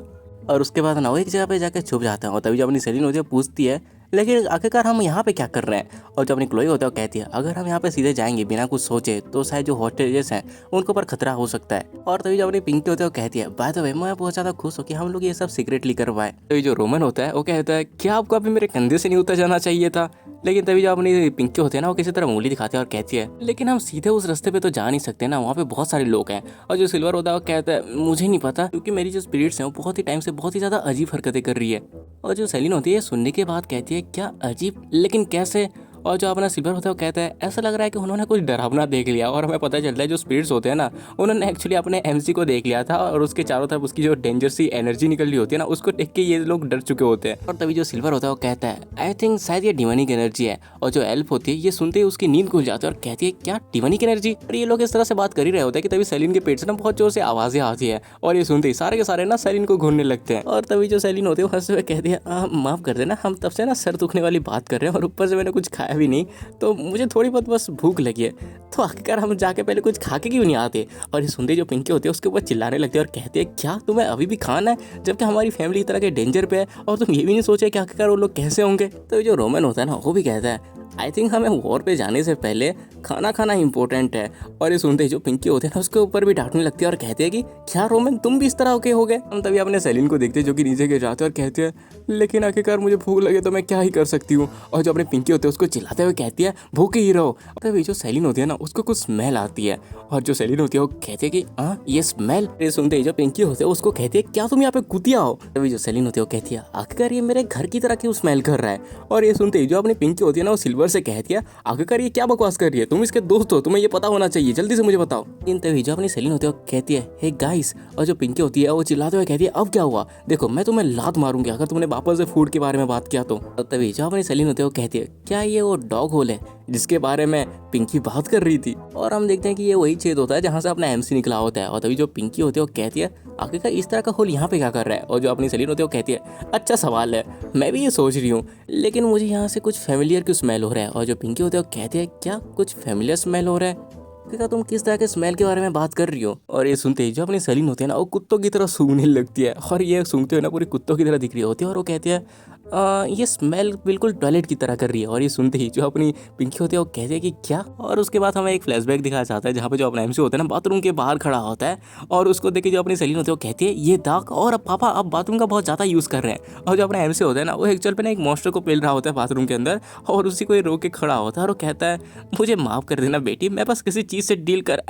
और उसके बाद ना वो एक जगह पे जाकर छुप जाता है और तभी जो अपनी सेलिन होती है पूछती है लेकिन आखिरकार हम यहाँ पे क्या कर रहे हैं। और जो अपनी क्लोई होता है वो कहती है अगर हम यहाँ पे सीधे जाएंगे बिना कुछ सोचे तो शायद जो हॉस्टेजेस हैं उनके ऊपर खतरा हो सकता है। और तभी जो अपनी पिंकी होती है वो कहती है बाय द वे मैं बहुत ज्यादा खुश हूँ कि हम लोग ये सब सीक्रेटली कर पाए। तो जो रोमन होता है वो कहता है क्या आपको अभी मेरे कंधे से नहीं उतर जाना चाहिए था। लेकिन तभी जो अपनी पिंकी होती है ना वो किसी तरह उंगली दिखाती है और कहती है लेकिन हम सीधे उस रास्ते पे तो जा नहीं सकते ना, वहाँ पे बहुत सारे लोग हैं। और जो सिल्वर होता है वो कहता है मुझे नहीं पता क्योंकि मेरी जो स्पिरिट्स हैं वो बहुत ही टाइम से बहुत ही ज्यादा अजीब हरकतें कर रही है। और जो सेलिन होती है सुनने के बाद कहती है क्या अजीब, लेकिन कैसे। और जो अपना सिल्वर होता है वो कहता है ऐसा लग रहा है कि उन्होंने कुछ डरावना देख लिया। और हमें पता चलता है जो स्पिरिट्स होते हैं ना उन्होंने एक्चुअली अपने एमसी को देख लिया था और उसके चारों तरफ उसकी जो डेंजर सी एनर्जी निकल रही होती है ना उसको देख के ये लोग डर चुके होते हैं। और तभी जो सिल्वर होता है वो कहता है आई थिंक शायद ये डिवानिक एनर्जी है। और जो एल्फ होती है ये सुनते ही उसकी नींद खुल जाती है और कहती है क्या डिवानिक एनर्जी। और ये लोग इस तरह से बात कर ही रहे होते हैं कि तभी सेलिन के पेट से ना बहुत जोर से आवाजें आती है और ये सुनते ही सारे के सारे ना सेलिन को घूरने लगते हैं। और तभी जो सेलिन होती है हंसते हुए कहती है माफ कर देना, हम तब से ना सर दुखने वाली बात कर रहे हैं और ऊपर से मैंने कुछ खाया भी नहीं तो मुझे थोड़ी बहुत बस भूख लगी है, तो आखिरकार हम जाके पहले कुछ खा के क्यों नहीं आते। और ये सुनते जो पिंकी होते हैं उसके ऊपर चिल्लाने लगते हैं और कहते हैं क्या तुम्हें अभी भी खाना है जबकि हमारी फैमिली इस तरह के डेंजर पे है और तुम ये भी नहीं सोचे कि आखिरकार वो लोग कैसे होंगे। तो जो रोमन होता है ना वो भी कहता है आई थिंक हमें वॉर पे जाने से पहले खाना खाना इंपॉर्टेंट है। और ये सुनते ही जो पिंकी होते हैं ना उसके ऊपर भी डांटने लगती है और कहते हैं कि क्या रोमन तुम भी इस तरह के हो गए। हम तभी अपने सेलिन को देखते हैं जो कि नीचे गिर जाते हैं और कहते हैं लेकिन आखिरकार मुझे भूख लगे तो मैं क्या ही कर सकती हूँ। और जो अपने पिंकी होते हैं उसको चिल्लाते हुए कहती है भूखे ही रहो। तभी जो सेलिन होती है ना उसको कुछ स्मेल आती है और जो सेलिन होती है वो कहती है कि हाँ ये स्मेल। ये सुनते ही जो पिंकी होते हैं उसको कहती है क्या तुम यहाँ पे कुतिया हो। तभी जो सेलिन होती है वो कहती है आखिरकार ये मेरे घर की तरह क्यों स्मेल कर रहा है। और ये सुनते ही जो अपनी पिंकी होती है ना वो सिल्वर से कहती है आखिरकार ये क्या बकवास कर रही है, तुम इसके दोस्त हो, तुम्हें ये पता होना चाहिए, जल्दी से मुझे बताओ। इन तभी जो अपनी सेलिन होती है वो कहती है हे गाइस। और जो पिंकी होती है वो चिल्लाते हुए कहती है अब क्या हुआ, देखो मैं तुम्हें लात मारूंगी अगर तुमने वापस से फूड के बारे में बात किया तो। तभी जो अपनी सेलिन होती है वो कहती है क्या ये वो डॉग होल है जिसके बारे में पिंकी बात कर रही थी। और हम देखते हैं कि ये वही छेद होता है जहाँ से अपना एमसी निकला होता है। और तभी जो पिंकी होती है वो कहती है आखिरकार इस तरह का होल यहाँ पे क्या कर रहा है। और जो अपनी सेलिन होती है वो कहती है अच्छा सवाल है, मैं भी ये सोच रही हूँ लेकिन मुझे यहाँ से कुछ फैमिलियर क्यों स्मेल हो रहा है। और जो पिंकी होती है वो कहती है क्या कुछ फैमिलियर स्मेल हो रहा है, क्या तुम किस तरह के स्मेल के बारे में बात कर रही हो। और ये सुनते ही जो अपनी सेलिन होती है ना वो कुत्तों की तरह सूंघने लगती है और ये सूंघते हुए ना पूरी कुत्तों की तरह दिख रही होती है। और वो कहती है ये स्मेल बिल्कुल टॉयलेट की तरह कर रही है। और ये सुनते ही जो अपनी पिंकी होती है वो कहती है कि क्या। और उसके बाद हमें एक फ्लैशबैक दिखाया जाता है जहाँ पे जो अपना एमसी होता है ना बाथरूम के बाहर खड़ा होता है और उसको देख के जो अपनी सेलिन होती है वो कहती है ये दाग और अब पापा अब बाथरूम का बहुत ज़्यादा यूज़ कर रहे हैं। और जो अपना एमसी होता है ना वो एक्चुअल पे ना एक मॉन्स्टर को पेल रहा होता है बाथरूम के अंदर और उसी को ये रोक के खड़ा होता है और वो कहता है मुझे माफ़ कर देना बेटी, मैं बस किसी चीज़ से डील कर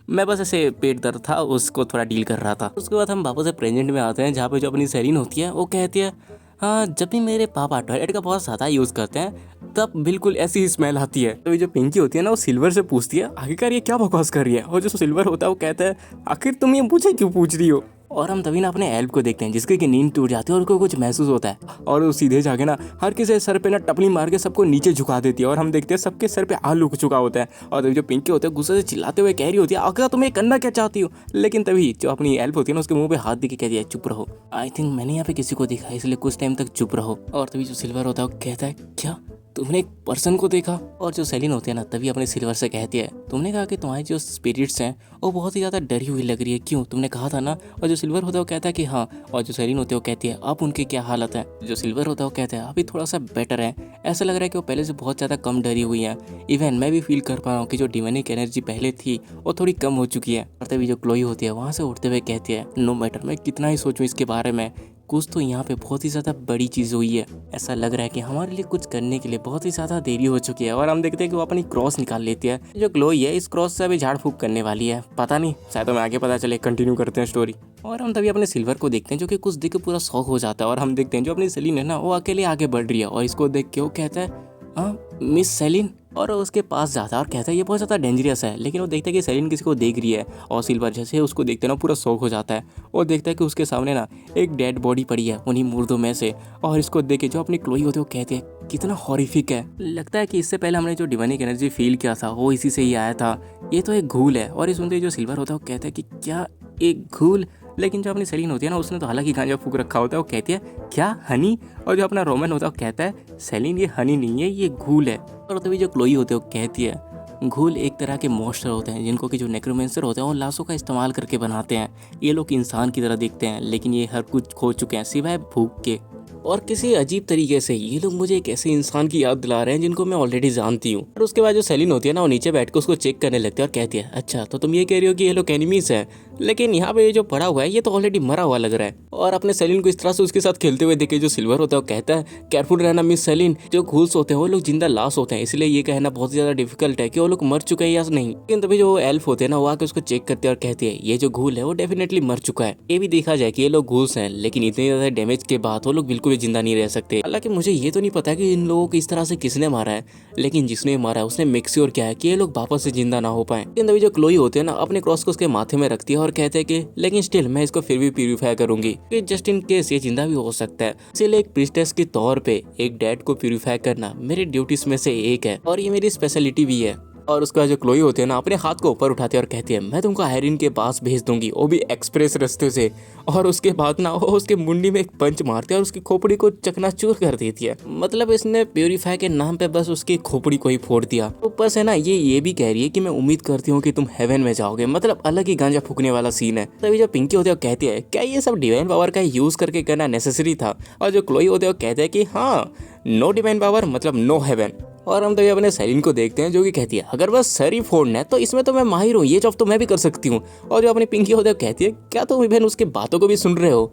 मैं बस ऐसे पेट दर्द था उसको थोड़ा डील कर रहा था। उसके बाद हम वापस से प्रेजेंट में आते हैं जहाँ पे जो अपनी सेलिन होती है वो कहती है हाँ जब भी मेरे पापा टॉयलेट का बहुत ज़्यादा यूज़ करते हैं तब बिल्कुल ऐसी ही स्मेल आती है। तो ये जो पिंकी होती है ना वो सिल्वर से पूछती है आखिरकार ये क्या बकवास कर रही है। और जो सिल्वर होता है वो कहता है आखिर तुम ये मुझे क्यों पूछ रही हो। और हम तभी ना अपने एल्फ को देखते हैं जिसके की नींद टूट जाती है और उसको कुछ महसूस होता है और वो सीधे जाके ना हर किसी के सर पे ना टपली मार के सबको नीचे झुका देती है और हम देखते हैं सबके सर पे आलू लुक चुका होता है। और तभी जो पिंकी होते हैं गुस्से से चिल्लाते हुए कह रही होती है आखिर तुम्हें करना क्या चाहती हो, लेकिन तभी जो अपनी एल्फ होती है ना उसके मुंह पे हाथ दे के कहती है चुप रहो, आई थिंक मैंने यहाँ पे किसी को देखा इसलिए कुछ टाइम तक चुप रहो। और तभी जो सिल्वर होता है वो कहता है क्या तुमने एक पर्सन को देखा। और जो सेलिन होती है ना तभी अपने सिल्वर से कहती है तुमने कहा कि तुम्हारी जो स्पिरिट्स हैं वो बहुत ही ज़्यादा डरी हुई लग रही है, क्यों, तुमने कहा था ना। और जो सिल्वर होता है वो कहता है कि हाँ। और जो सेलिन होती है वो कहती है अब उनकी क्या हालत है। जो सिल्वर होता है वो कहता है अभी थोड़ा सा बेटर है, ऐसा लग रहा है कि वो पहले से बहुत ज़्यादा कम डरी हुई है। इवन मैं भी फील कर पा रहा हूँ कि जो डिमोनिक एनर्जी पहले थी वो थोड़ी कम हो चुकी है। और तभी जो क्लोई होती है वहाँ से उठते हुए कहती है नो मैटर मैं कितना ही सोचूं इसके बारे में, कुछ तो यहाँ पे बहुत ही ज़्यादा बड़ी चीज़ हुई है। ऐसा लग रहा है कि हमारे लिए कुछ करने के लिए बहुत ही ज़्यादा देरी हो चुकी है। और हम देखते हैं कि वो अपनी क्रॉस निकाल लेती है। जो क्लोई है इस क्रॉस से अभी झाड़ फूक करने वाली है, पता नहीं शायद हमें आगे पता चले। कंटिन्यू करते हैं स्टोरी। और हम तभी अपने सिल्वर को देखते हैं जो कि कुछ देख के पूरा शौक हो जाता है। और हम देखते हैं जो अपनी सेलिन है ना वो अकेले आगे बढ़ रही है और इसको देख के वो कहता है हाँ मिस सेलिन। और उसके पास जाता है और कहता है ये बहुत ज़्यादा डेंजरस है, लेकिन वो देखता है कि सेलिन किसी को देख रही है। और सिल्वर जैसे उसको देखते हैं ना पूरा शौक हो जाता है। और देखता है कि उसके सामने ना एक डेड बॉडी पड़ी है उन्हीं मुर्दों में से। और इसको देख के जो अपनी क्लोई होती है वो कहती है कितना हॉरिफिक है, लगता है कि इससे पहले हमने जो डिवानिक एनर्जी फील किया था वो इसी से ही आया था, ये तो एक घूल है। और ये सुनते ही जो सिल्वर होता है वो कहता है कि क्या एक घूल, लेकिन जो अपनी सेलिन होती है ना उसने तो हालांकि गांजा फूक रखा होता है, वो कहती है क्या हनी। और जो अपना रोमन होता है वो कहता है सेलिन ये हनी नहीं है ये घूल है। और तभी जो क्लोई होती है वो कहती है घूल एक तरह के मॉन्स्टर होते हैं जिनको कि जो नेक्रोमेंसर होते हैं वो लाशों का इस्तेमाल करके बनाते हैं। ये लोग इंसान की तरह दिखते हैं लेकिन ये हर कुछ खो चुके हैं सिवाय भूख के। और किसी अजीब तरीके से ये लोग मुझे एक ऐसे इंसान की याद दिला रहे हैं जिनको मैं ऑलरेडी जानती हूँ। और उसके बाद जो सेलिन होती है ना वो नीचे बैठ के उसको चेक करने लगती है और कहती है अच्छा तो तुम ये कह रही हो कि ये लोग एनिमीज हैं, लेकिन यहाँ पे ये जो पड़ा हुआ है ये तो ऑलरेडी मरा हुआ लग रहा है। और अपने सेलिन को इस तरह से उसके साथ खेलते हुए देखे जो सिल्वर होता है वो कहता है केयरफुल रहना मिस सेलिन, जो घूल्स होते हैं वो लोग जिंदा लाश होते हैं, इसलिए ये कहना बहुत ज्यादा डिफिकल्ट है कि वो लोग मर चुके हैं या नहीं। लेकिन तभी जो एल्फ होते हैं ना वो आके उसको चेक करते हैं और कहते हैं ये जो घूल है वो डेफिनेटली मर चुका है। ये भी देखा जाए कि ये लोग घूल्स हैं लेकिन इतने ज्यादा डैमेज के बाद वो लोग बिल्कुल भी जिंदा नहीं रह सकते। हालांकि मुझे ये तो नहीं पता कि इन लोगों को इस तरह से किसने मारा है, लेकिन जिसने मारा है उसने मेक श्योर किया है कि ये लोग वापस से जिंदा ना हो पाए। लेकिन तभी जो क्लोई होते हैं ना अपने क्रॉस को उसके माथे में रखती है और कहते हैं कि लेकिन स्टिल मैं इसको फिर भी प्यूरिफाई करूंगी कि जस्ट इन केस ये जिंदा भी हो सकता है, इसलिए एक प्रीस्टेस के तौर पे एक डेड को प्यूरिफाई करना मेरी ड्यूटीज में से एक है और ये मेरी स्पेशलिटी भी है। और उसका जो क्लोई होती है ना अपने हाथ को ऊपर उठाती है और कहती है मैं तुमको आयरन के पास भेज दूंगी, वो भी एक्सप्रेस रास्ते से। और उसके बाद ना वो उसके मुंडी में एक पंच मारती है और उसकी खोपड़ी को चकनाचूर कर देती है। मतलब इसने प्यूरिफाई के नाम पे बस उसकी खोपड़ी को ही फोड़ दिया। ऊपर से ना ये भी कह रही है कि मैं उम्मीद करती हूँ कि तुम हेवन में जाओगे, मतलब अलग ही गांजा फूकने वाला सीन है। तभी जो पिंकी होती है वो कहती है क्या ये सब डिवाइन पावर का यूज करके करना नेसेसरी था। और जो क्लोई होते हैं वो कहते हैं कि हाँ नो डिवाइन पावर मतलब नो हेवन। और हम तभी अपने सेलिन को देखते हैं जो कि कहती है अगर बस सर ही फोड़ना है तो इसमें तो मैं माहिर हूँ, ये जॉब तो मैं भी कर सकती हूँ। और जो अपनी पिंकी होते हैं कहती है क्या तुम इवन उसके बातों को भी सुन रहे हो।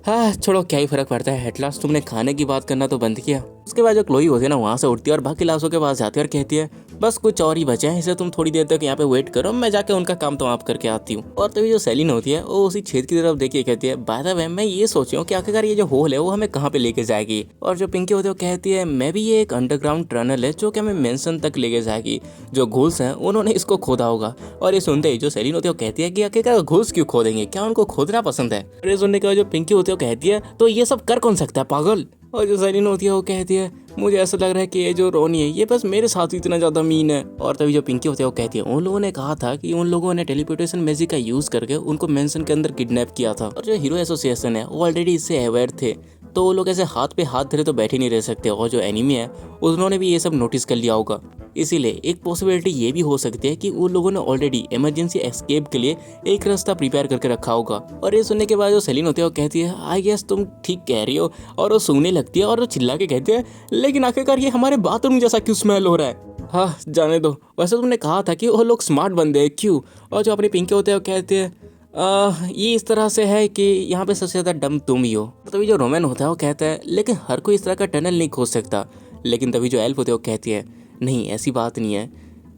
हाँ छोड़ो क्या ही फर्क पड़ता है, एटलास्ट तुमने खाने की बात करना तो बंद किया। उसके बाद जो क्लोई होती है ना वहाँ से उठती है और बाकी लाशों के पास जाती है और कहती है बस कुछ और ही बचे हैं, इसे तुम थोड़ी देर तक यहाँ पे वेट करो, मैं जाके उनका काम तो आप करके आती हूँ। और तभी जो सेलिन होती है वो उसी छेद की तरफ देखिए कहती है बाय द वे मैं ये सोच रही हूँ कि आखिरकार ये जो होल है वो हमें कहाँ पे लेके जाएगी। और जो पिंकी होती है वो कहती है मैं भी ये एक अंडरग्राउंड टनल है जो कि हमें मेंशन तक लेके जाएगी, जो घूल्स हैं उन्होंने इसको खोदा होगा। और ये सुनते ही जो सेलिन होती है वो कहती है कि आखिरकार घूल्स क्यों खोदेंगे, क्या उनको खोदना पसंद है। और ये सुनने के बाद जो पिंकी होती है वो कहती है तो ये सब कर कौन सकता है पागल। और जो सेलिन होती है वो कहती है मुझे ऐसा लग रहा है कि ये जो रोनी है ये बस मेरे साथ ही इतना ज्यादा मीन है। और तभी जो पिंकी होती है वो कहती है उन लोगों ने कहा था कि उन लोगों ने टेलीपोर्टेशन मैजिक का यूज करके उनको मेंशन के अंदर किडनैप किया था। और जो हीरो एसोसिएशन है वो ऑलरेडी इससे अवेयर थे, तो वो लोग ऐसे हाथ पे हाथ धरे तो बैठे नहीं रह सकते। और जो एनिमी है उन्होंने भी ये सब नोटिस कर लिया होगा, इसीलिए एक पॉसिबिलिटी ये भी हो सकती है कि उन लोगों ने ऑलरेडी इमरजेंसी एस्केप के लिए एक रास्ता प्रिपेयर करके रखा होगा। और ये सुनने के बाद जो सेलिन होती है वो कहती है आई गेस तुम ठीक कह रही हो। और वो सूंघने लगती है और वो चिल्ला के कहती है लेकिन आखिरकार ये हमारे बाथरूम जैसा क्यों स्मेल हो रहा है। हाँ जाने दो, वैसे तुमने कहा था कि वो लोग स्मार्ट बंदे हैं क्यों। और जो अपनी पिंकी होते हैं वो कहते हैं ये इस तरह से है कि यहाँ पे सबसे ज़्यादा डम तुम ही हो। तभी जो रोमन होता है वो कहता है लेकिन हर कोई इस तरह का टनल नहीं खोज सकता। लेकिन तभी जो एल्फ होते हैं वो कहती है नहीं ऐसी बात नहीं है,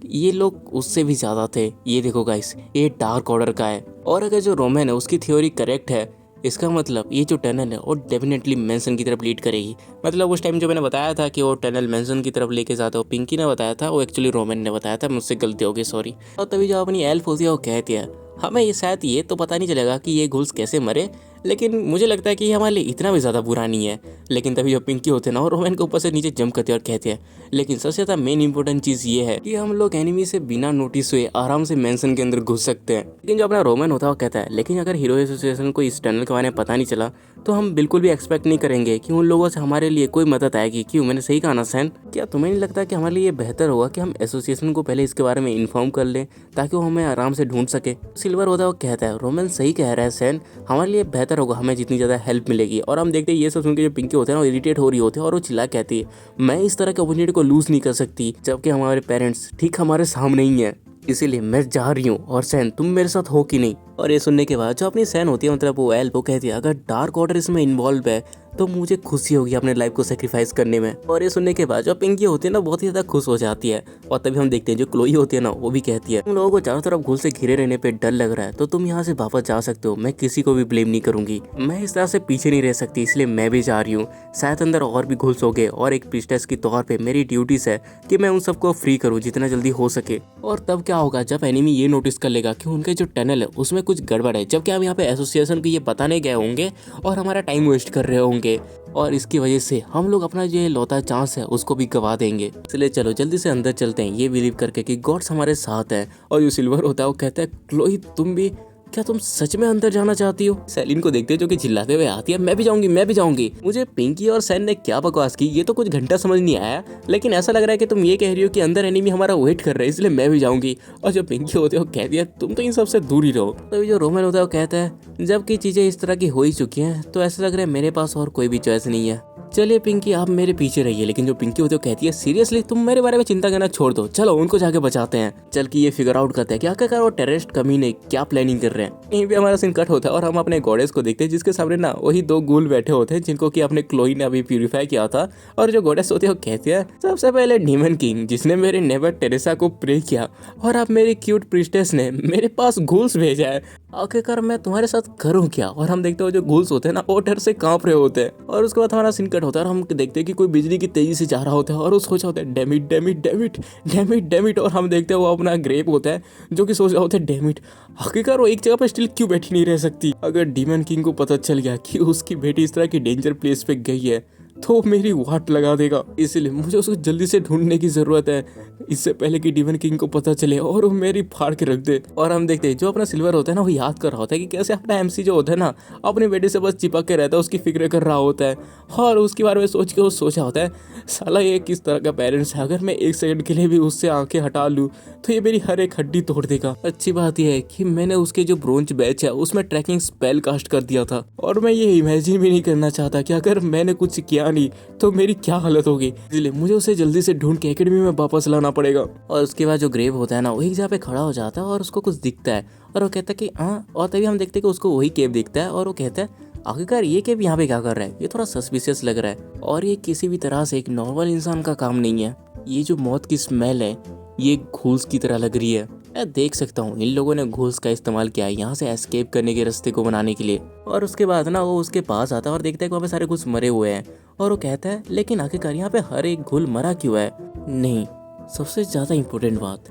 ये लोग उससे भी ज़्यादा थे। ये देखो गाइस ये डार्क ऑर्डर का है, और अगर जो रोमन है उसकी थ्योरी करेक्ट है इसका मतलब ये जो टनल है वो डेफिनेटली मेंशन की तरफ लीड करेगी। मतलब उस टाइम जो मैंने बताया था कि वो टनल मेंशन की तरफ लेके जाता है वो पिंकी ने बताया था, वो एक्चुअली रोमन ने बताया था, मुझसे गलती हो गई सॉरी। और तभी जो अपनी एल्फ होती है वो कहती है हमें ये शायद ये तो पता नहीं चलेगा कि ये घुल्स कैसे मरे, लेकिन मुझे लगता है कि ये हमारे लिए इतना भी ज़्यादा बुरा नहीं है। लेकिन तभी जो पिंकी होते हैं ना, और रोमन के ऊपर से नीचे जंप करते हैं और कहते हैं, लेकिन सबसे ज़्यादा मेन इंपॉर्टेंट चीज़ ये है कि हम लोग एनिमी से बिना नोटिस हुए आराम से मेंशन के अंदर घुस सकते हैं। लेकिन जो अपना रोमन होता है वो कहता है, लेकिन अगर हीरो एसोसिएशन को इस टनल के बारे में पता नहीं चला तो हम बिल्कुल भी एक्सपेक्ट नहीं करेंगे कि उन लोगों से हमारे लिए कोई मदद आएगी। क्यों, मैंने सही कहा ना सैन? क्या तुम्हें नहीं लगता कि हमारे लिए बेहतर होगा कि हम एसोसिएशन को पहले इसके बारे में इन्फॉर्म कर लें ताकि वो हमें आराम से ढूंढ सके? सिल्वर होता है वो कहता है, रोमन सही कह रहा है सैन, हमारे लिए बेहतर होगा हमें जितनी ज़्यादा हेल्प मिलेगी। और हम देखते हैं ये सब सुन के जो पिंकी होते हैं ना, वो इरिटेट हो रही होती है और वो चिल्ला कहती है, मैं इस तरह के अपॉर्चुनिटी को लूज़ नहीं कर सकती जबकि हमारे पेरेंट्स ठीक हमारे सामने ही हैं, इसीलिए मैं जा रही हूँ। और सैन, तुम मेरे साथ हो कि नहीं? और ये सुनने के बाद जो अपनी सैन होती है, मतलब वो एल, वो कहती है, अगर डार्क ऑर्डर इसमें इन्वॉल्व है तो मुझे खुशी होगी अपने लाइफ को सेक्रीफाइस करने में। और ये सुनने के बाद जो पिंकी होती है ना, बहुत ही ज़्यादा खुश हो जाती है। और तभी हम देखते हैं जो क्लोई होती है ना, वो भी कहती है, तुम लोगों को चारों तरफ घुल से घिरे रहने पे डर लग रहा है तो तुम यहाँ से वापस जा सकते हो, मैं किसी को भी ब्लेम नहीं करूंगी। मैं इस तरह से पीछे नहीं रह सकती, इसलिए मैं भी जा रही हूँ। शायद अंदर और भी घुल्स हो गए और एक प्रीस्टेस की तौर पे मेरी ड्यूटीज है कि मैं उन सबको फ्री करूँ जितना जल्दी हो सके। और तब क्या होगा जब एनिमी ये नोटिस कर लेगा कि उनके जो टनल है उसमें कुछ गड़बड़ है, जबकि हम यहाँ पे एसोसिएशन को ये बताने गए होंगे और हमारा टाइम वेस्ट कर रहे होंगे, और इसकी वजह से हम लोग अपना जो लौता चांस है उसको भी गवा देंगे। इसलिए चलो जल्दी से अंदर चलते हैं, ये बिलीव करके कि गॉड्स हमारे साथ है। और जो सिल्वर होता है वो कहता है, क्लोई तुम भी, क्या तुम सच में अंदर जाना चाहती हो? सेलिन को देखते जो कि चिल्लाते हुए आती है, मैं भी जाऊंगी, मैं भी जाऊंगी। मुझे पिंकी और सैन ने क्या बकवास की ये तो कुछ घंटा समझ नहीं आया, लेकिन ऐसा लग रहा है कि तुम ये कह रही हो कि अंदर एनिमी हमारा वेट कर रहे हैं, इसलिए मैं भी जाऊंगी। और जो पिंकी होते हैं वो कहती है, तुम तो इन सबसे दूर ही रहो। तभी जो रोमन होता है वो कहता है, जबकि चीजें इस तरह की हो ही चुकी हैं तो ऐसा लग रहा है मेरे पास और कोई भी चॉइस नहीं है। चलिए पिंकी, आप मेरे पीछे रहिए। लेकिन जो पिंकी होती है वो कहती है, सीरियसली तुम मेरे बारे में चिंता करना छोड़ दो, चलो उनको जाके बचाते हैं। चल के ये फिगर आउट करते हैं कि आखिरकार वो टेररिस्ट कमीने क्या प्लानिंग कर रहे हैं। यहीं पे हमारा सीन कट होता है और हम अपने गॉडेस को देखते हैं जिसके सामने ना वही दो गूल बैठे होते हैं जिनको कि अपने क्लोई ने अभी प्यूरिफाई किया था। और जो गॉडेस होती है वो कहती है, सबसे पहले डीमन किंग जिसने मेरे नेबर टेरेसा को प्रे किया, और अब मेरी क्यूट प्रिस्टेस ने मेरे पास गूल्स भेजा है, आखिरकार मैं तुम्हारे साथ करूं क्या? और हम देखते हो जो गूल्स होते हैं ना वो डर से कांप रहे होते हैं। और उसके बाद हमारा सीन कट होता है और हम देखते हैं कि कोई बिजली की तेजी से जा रहा होता है और वो सोच रहा होता है, dammit dammit dammit dammit dammit. और हम देखते हैं वो अपना ग्रेप होता है जो कि सोच रहा होता है, डैमिट आखिरकार वो एक जगह पर स्टिल क्यों बैठी नहीं रह सकती? अगर डीमन किंग को पता चल गया कि उसकी बेटी इस तरह की डेंजर प्लेस पे गई है तो मेरी वाट लगा देगा, इसलिए मुझे उसको जल्दी से ढूंढने की जरूरत है इससे पहले कि डीमन किंग को पता चले और वो मेरी फाड़ के रख दे। और हम देखते हैं जो अपना सिल्वर होता है ना वो याद कर रहा होता है कि कैसे अपना एमसी जो होता है ना अपने बेटे से बस चिपक के रहता है, उसकी फिक्र कर रहा होता है और उसके बारे में सोच के वो सोचा होता है, साला ये किस तरह का पेरेंट्स है, अगर मैं एक सेकंड के लिए भी उससे आंखें हटा लूँ तो ये मेरी हर एक हड्डी तोड़ देगा। अच्छी बात यह है कि मैंने उसके जो ब्रोंज बैच है उसमें ट्रैकिंग स्पेल कास्ट कर दिया था और मैं ये इमेजिन भी नहीं करना चाहता कि अगर मैंने कुछ किया नहीं तो मेरी क्या हालत होगी, इसलिए मुझे उसे जल्दी से ढूंढ के एकेडमी में वापस लाना पड़ेगा। और उसके बाद जो ग्रेव होता है ना वो एक जगह पे खड़ा हो जाता है और उसको कुछ दिखता है और वो कहता है कि हाँ, और तभी हम देखते हैं कि उसको वही केव दिखता है और वो कहता है, आखिरकार ये केव यहाँ पे क्या कर रहा है, ये थोड़ा सस्पिशियस लग रहा है और ये किसी भी तरह से एक नॉर्मल इंसान का काम नहीं है। ये जो मौत की स्मेल है ये घूस की तरह लग रही है। मैं देख सकता हूँ इन लोगों ने घूस का इस्तेमाल किया है यहाँ से एस्केप करने के रास्ते को बनाने के लिए। और उसके बाद ना वो उसके पास आता है और देखता है कि वहाँ पे सारे घूस मरे हुए हैं और वो कहता है, लेकिन आखिरकार यहाँ पे हर एक घुल मरा क्यों है? नहीं, सबसे ज़्यादा इम्पोर्टेंट बात,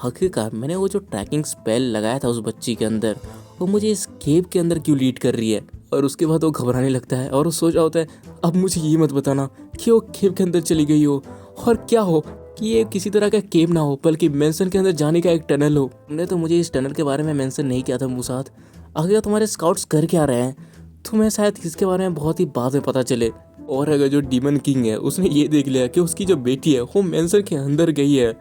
आखिरकार मैंने वो जो ट्रैकिंग स्पेल लगाया था उस बच्ची के अंदर वो मुझे इस केव के अंदर क्यों लीड कर रही है? और उसके बाद वो घबराने लगता है और वो सोच रहा होता है, अब मुझे ये मत बताना कि वो केव के अंदर चली गई हो और क्या हो कि ये किसी तरह का केव ना हो बल्कि मेंशन के अंदर जाने का एक टनल हो। तुमने तो मुझे इस टनल के बारे में मेंशन नहीं किया था मुसाद, आखिर तुम्हारे स्काउट्स कर क्या रहे हैं? तुम्हें शायद इसके बारे में बहुत ही बाद में पता चले। और अगर जो डीमन किंग है उसने ये देख लिया कि उसकी जो बेटी है वो मेंशन के अंदर गई है,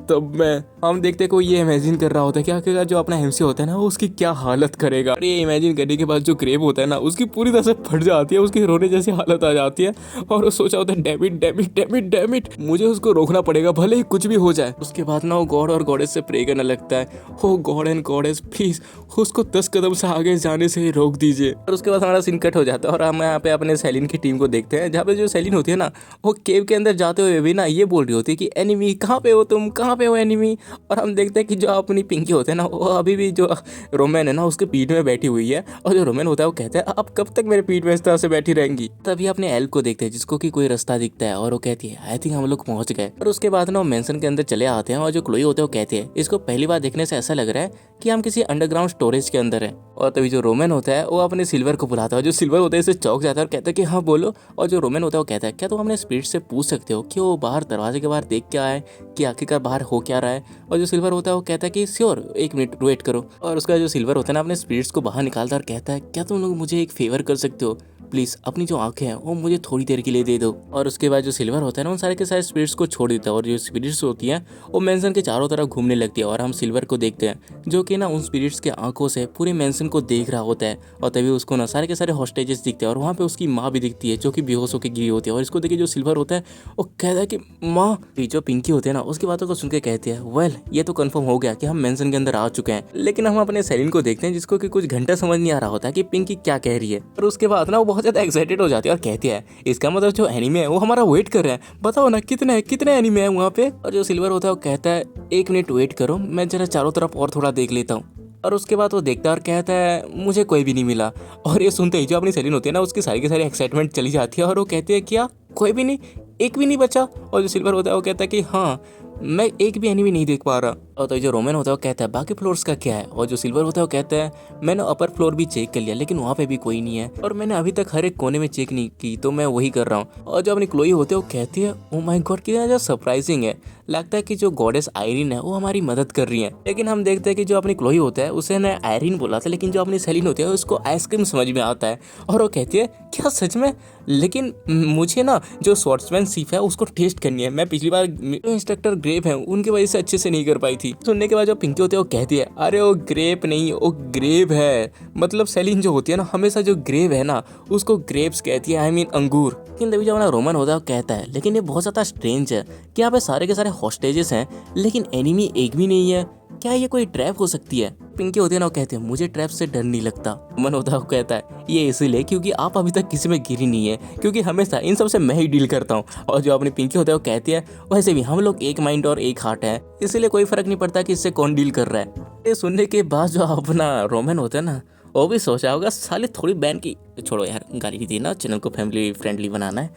तब हम देखते हैं कोई ये इमेजिन कर रहा होता है कि आखिरकार जो अपना एमसी होता है ना वो उसकी क्या हालत करेगा। और ये इमेजिन करने के बाद जो ग्रेव होता है ना उसकी पूरी तरह से फट जाती है, उसकी रोने जैसी हालत आ जाती है और वो सोचा होता है, डैमिट डैमिट डैमिट डैमिट, मुझे उसको रोकना पड़ेगा भले ही कुछ भी हो जाए। उसके बाद ना वो गॉड और गॉडेस से प्रे करने लगता है, हो गॉड एंड गॉडेस प्लीज उसको 10 कदम से आगे जाने से रोक दीजिए। और उसके बाद हमारा सीन कट हो जाता है और हम यहाँ पे अपने सेलिन की टीम को देखते हैं जहाँ पे जो सेलिन होती है ना वो केव के अंदर जाते हुए भी ना ये बोल रही होती है कि एनिमी कहाँ पे हो तुम, कहाँ कहाँ पे हो एनिमी। और हम देखते हैं कि जो अपनी पिंकी होते हैं ना, वो अभी भी जो रोमन है ना उसके पीठ में बैठी हुई है। और जो रोमन होता है वो कहता है आप कब तक मेरे पीठ में इस तरह से बैठी रहेंगी। तभी अपने एल्क को देखते हैं जिसको कि कोई रास्ता दिखता है और वो कहती है आई थिंक हम लोग पहुंच गए। और उसके बाद ना वो मेंशन के अंदर चले आते हैं और जो क्लोई होते हैं वो कहते हैं इसको पहली बार देखने से ऐसा लग रहा है कि हम किसी अंडरग्राउंड स्टोरेज के अंदर है। और तभी जो रोमन होता है वो अपने सिल्वर को बुलाता है। जो सिल्वर होता है इसे चौंक जाता है और कहता है कि हाँ बोलो। और जो रोमन होता है वो कहता है क्या तुम अपने स्पिरिट से पूछ सकते हो कि वो बाहर दरवाजे के बाहर देख क्या आए, कि आखिरकार बाहर हो क्या रहा है। और जो सिल्वर होता है वो कहता है कि श्योर एक मिनट वेट करो। और उसका जो सिल्वर होता है ना अपने स्पिरिट्स को बाहर निकालता है और कहता है क्या तुम लोग मुझे एक फेवर कर सकते हो, प्लीज अपनी जो आंखें हैं वो मुझे थोड़ी देर के लिए दे दो। और उसके बाद जो सिल्वर होता है ना उन सारे के सारे स्पिरिट्स को छोड़ देता है और जो स्पिरिट्स होती हैं वो मेंशन के चारों तरफ घूमने लगती है। और हम सिल्वर को देखते हैं जो कि ना उन स्पिरिट्स के आंखों से पूरे मेंशन को देख रहा होता है। और तभी उसको ना सारे के सारे हॉस्टेजेस दिखते हैं और वहाँ पे उसकी माँ भी दिखती है जो कि बेहोश होकर गिरी होती है। और इसको देखे जो सिल्वर होता है वो कहता है कि माँ। जो पिंकी होते हैं ना उसकी बातों को सुन के कहते हैं वेल ये तो कंफर्म हो गया कि हम मेंशन के अंदर आ चुके हैं। लेकिन हम अपने सेलिन को देखते हैं जिसको कि कुछ घंटा समझ नहीं आ रहा होता कि पिंकी क्या कह रही है। और उसके बाद ना वो बहुत ज्यादा एक्साइटेड हो जाती है और कहती है इसका मतलब जो एनिमे है वो हमारा वेट कर रहे हैं, बताओ ना कितने कितने एनिमे है वहाँ पे। और जो सिल्वर होता है वो कहता है एक मिनट वेट करो मैं जरा चारों तरफ और थोड़ा देख लेता हूँ। और उसके बाद वो देखता है और कहता है मुझे कोई भी नहीं मिला। और ये सुनते ही जो अपनी सेलिन होती है ना उसकी सारी की सारी एक्साइटमेंट चली जाती है और वो कहती है क्या कोई भी नहीं, एक भी नहीं बचा। और जो सिल्वर होता है वो कहता है कि हाँ मैं एक भी एनिमी नहीं देख पा रहा। और तो जो रोमन होता है वो कहता है बाकी फ्लोर्स का क्या है। और जो सिल्वर होता है वो कहता है मैंने अपर फ्लोर भी चेक कर लिया लेकिन वहाँ पे भी कोई नहीं है और मैंने अभी तक हर एक कोने में चेक नहीं की तो मैं वही कर रहा हूँ। और जो अपनी क्लोई होते है वो कहती है ओ माय गॉड कितना जो सरप्राइजिंग है, लगता है कि जो गॉडेस आयरिन है वो हमारी मदद कर रही है। लेकिन हम देखते हैं कि जो अपनी क्लोई होता है उसे ना आयरिन बोला था लेकिन जो अपनी सेलिन होती है उसको आइसक्रीम समझ में आता है। और वो कहती है क्या सच में, लेकिन मुझे ना जो स्वॉर्ड्समैनशिप है उसको टेस्ट करनी है। मैं पिछली बार जो इंस्ट्रक्टर ग्रेप है उनकी वजह से अच्छे से नहीं कर पाई थी। सुनने के बाद जो पिंकी होती है वो कहती है अरे वो ग्रेप नहीं वो ग्रेव है, मतलब सेलिन जो होती है ना हमेशा जो ग्रेव है ना उसको ग्रेप्स कहती है, आई मीन अंगूर। लेकिन तभी जो हमारा रोमन होता है वो कहता है लेकिन ये बहुत ज़्यादा स्ट्रेंज है कि यहाँ पे सारे के सारे हॉस्टेजेस हैं लेकिन एनिमी एक भी नहीं है, क्या ये कोई ट्रैप हो सकती है। पिंकी होती है ना वो कहते हैं मुझे ट्रैप से डर नहीं लगता। रोमन होता है वो कहता है ये इसीलिए क्योंकि आप अभी तक किसी में गिरी नहीं है क्योंकि हमेशा इन सब से मैं ही डील करता हूँ। और जो अपनी पिंकी होता है वो कहती है वैसे भी हम लोग एक माइंड और एक हार्ट है इसीलिए कोई फर्क नहीं पड़ता कि इससे कौन डील कर रहा है। ये सुनने के बाद जो अपना रोमन होता है ना वो भी सोचा होगा साले थोड़ी बैन की छोड़ो यार गाली दी ना, चैनल को फैमिली फ्रेंडली बनाना है,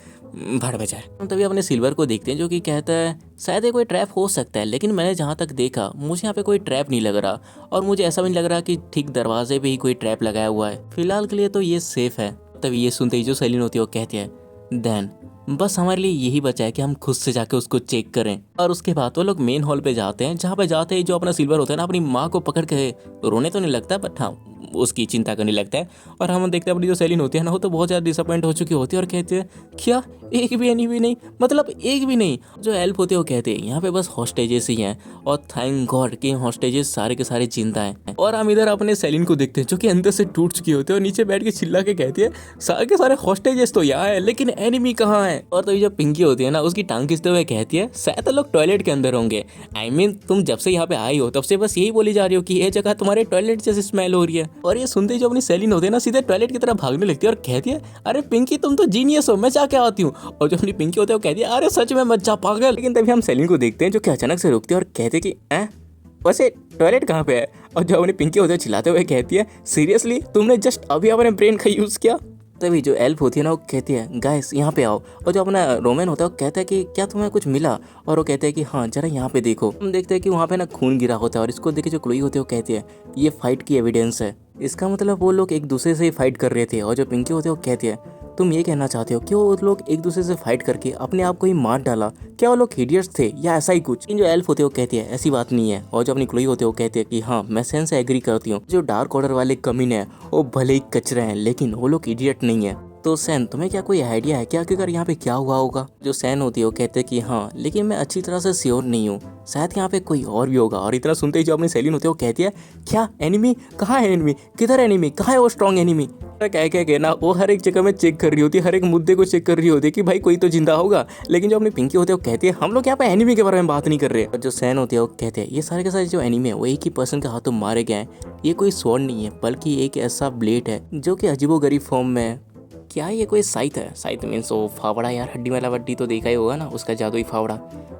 भाड़ में जाए। हम तभी अपने सिल्वर को देखते हैं जो कि कहता है शायद ये कोई ट्रैप हो सकता है लेकिन मैंने जहाँ तक देखा मुझे यहाँ पे कोई ट्रैप नहीं लग रहा और मुझे ऐसा भी नहीं लग रहा कि ठीक दरवाजे पे ही कोई ट्रैप लगाया हुआ है, फिलहाल के लिए तो ये सेफ है। तभी ये सुनते ही जो सेलिन होती है वो कहती है देन बस हमारे लिए यही बचा है कि हम खुद से जाके उसको चेक करें। और उसके बाद वो लोग मेन हॉल पे जाते हैं जहाँ पे जाते ही जो अपना सिल्वर होता है ना अपनी माँ को पकड़ के रोने तो नहीं लगता बट हाँ उसकी चिंता करने लगता है। और हम देखते हैं अपनी जो सेलिन होती है ना वो तो बहुत ज़्यादा डिसअपॉइंट हो चुकी होती है और कहते हैं क्या एक भी एनिमी नहीं, मतलब एक भी नहीं। जो हेल्प होते हैं वो कहते हैं यहाँ पे बस हॉस्टेजेस ही हैं और थैंक गॉड कि हॉस्टेजेस सारे के सारे जिंदा हैं। और हम इधर अपने सेलिन को देखते हैं जो कि अंदर से टूट चुकी होती है और नीचे बैठ के चिल्ला के कहती है सारे के सारे हॉस्टेजेस तो यहाँ है लेकिन एनिमी कहाँ है। और तो जो पिंकी होती है ना उसकी टांग खींचते हुए कहती है शायद लोग टॉयलेट के अंदर होंगे, आई मीन तुम जब से यहाँ पे आई हो तब से बस यही बोली जा रही हो कि ये जगह तुम्हारे टॉयलेट जैसी स्मेल हो रही है। और ये सुनते ही जो अपनी सेलिन होती है ना सीधे टॉयलेट की तरफ भागने लगती है और कहती है अरे पिंकी तुम तो जीनियस हो, मैं जाके आती हूँ। और जो अपनी पिंकी होती है वो कहती है अरे सच में मत जा पागल। लेकिन तभी हम सेलिन को देखते हैं जो कि अचानक से रुकती है और कहते हैं कि वैसे टॉयलेट कहाँ पे है। और जो अपनी पिंकी होती है चिल्लाते हुए कहती है सीरियसली तुमने जस्ट अभी अपने ब्रेन का यूज़ किया। तभी जो एल्फ होती है ना वो कहती है गाइस यहाँ पे आओ। और जो अपना रोमन होता है वो कहता है कि क्या तुम्हें कुछ मिला। और वो कहते हैं कि हाँ जरा यहाँ पे देखो। हम देखते हैं कि वहाँ पे ना खून गिरा होता है और इसको देखे जो क्लोई होती है वो कहती है ये फाइट की एविडेंस है, इसका मतलब वो लोग एक दूसरे से ही फाइट कर रहे थे। और जो पिंकी होती है वो कहती है तुम ये कहना चाहते हो कि वो लोग एक दूसरे से फाइट करके अपने आप को ही मार डाला, क्या वो लोग इडियट्स थे या ऐसा ही कुछ। इन जो एल्फ होते हैं वो कहती है ऐसी बात नहीं है। और जो अपनी क्लोई होते हैं वो कहते हैं कि हाँ मैं सेंस से एग्री करती हूँ, जो डार्क ऑर्डर वाले कमीने हैं वो भले ही कचरे हैं लेकिन वो लोग इडियट नहीं है। तो सैन तुम्हें क्या कोई आइडिया है क्या कि अगर यहाँ पे क्या हुआ होगा। जो सैन होती है वो कहते हैं कि हाँ लेकिन मैं अच्छी तरह से श्योर नहीं हूँ, शायद यहाँ पे कोई और भी होगा। और इतना सुनते ही जो अपनी सेलिन होती है वो कहती है क्या एनिमी, कहाँ है एनिमी, किधर एनिमी, कहाँ है वो स्ट्रॉन्ग एनिमी। क्या क्या कहना वो हर एक जगह में चेक कर रही होती है, हर एक मुद्दे को चेक कर रही होती है कि भाई कोई तो जिंदा होगा। लेकिन जो अपनी पिंकी होती है वो कहती है हम लोग यहाँ पे एनिमी के बारे में बात नहीं कर रहे। और जो सैन होती है वो कहते हैं ये सारे के सारे जो एनिमी है वो एक ही पर्सन के हाथों मारे गए हैं, ये कोई स्वॉर्ड नहीं है बल्कि एक ऐसा ब्लेड है जो कि अजीबोगरीब फॉर्म में है। क्या ये कोई साइथ है? साइथ मीन्स वो फावड़ा यार, हड्डी वाला वड्डी तो देखा ही होगा ना, उसका जादुई फावड़ा,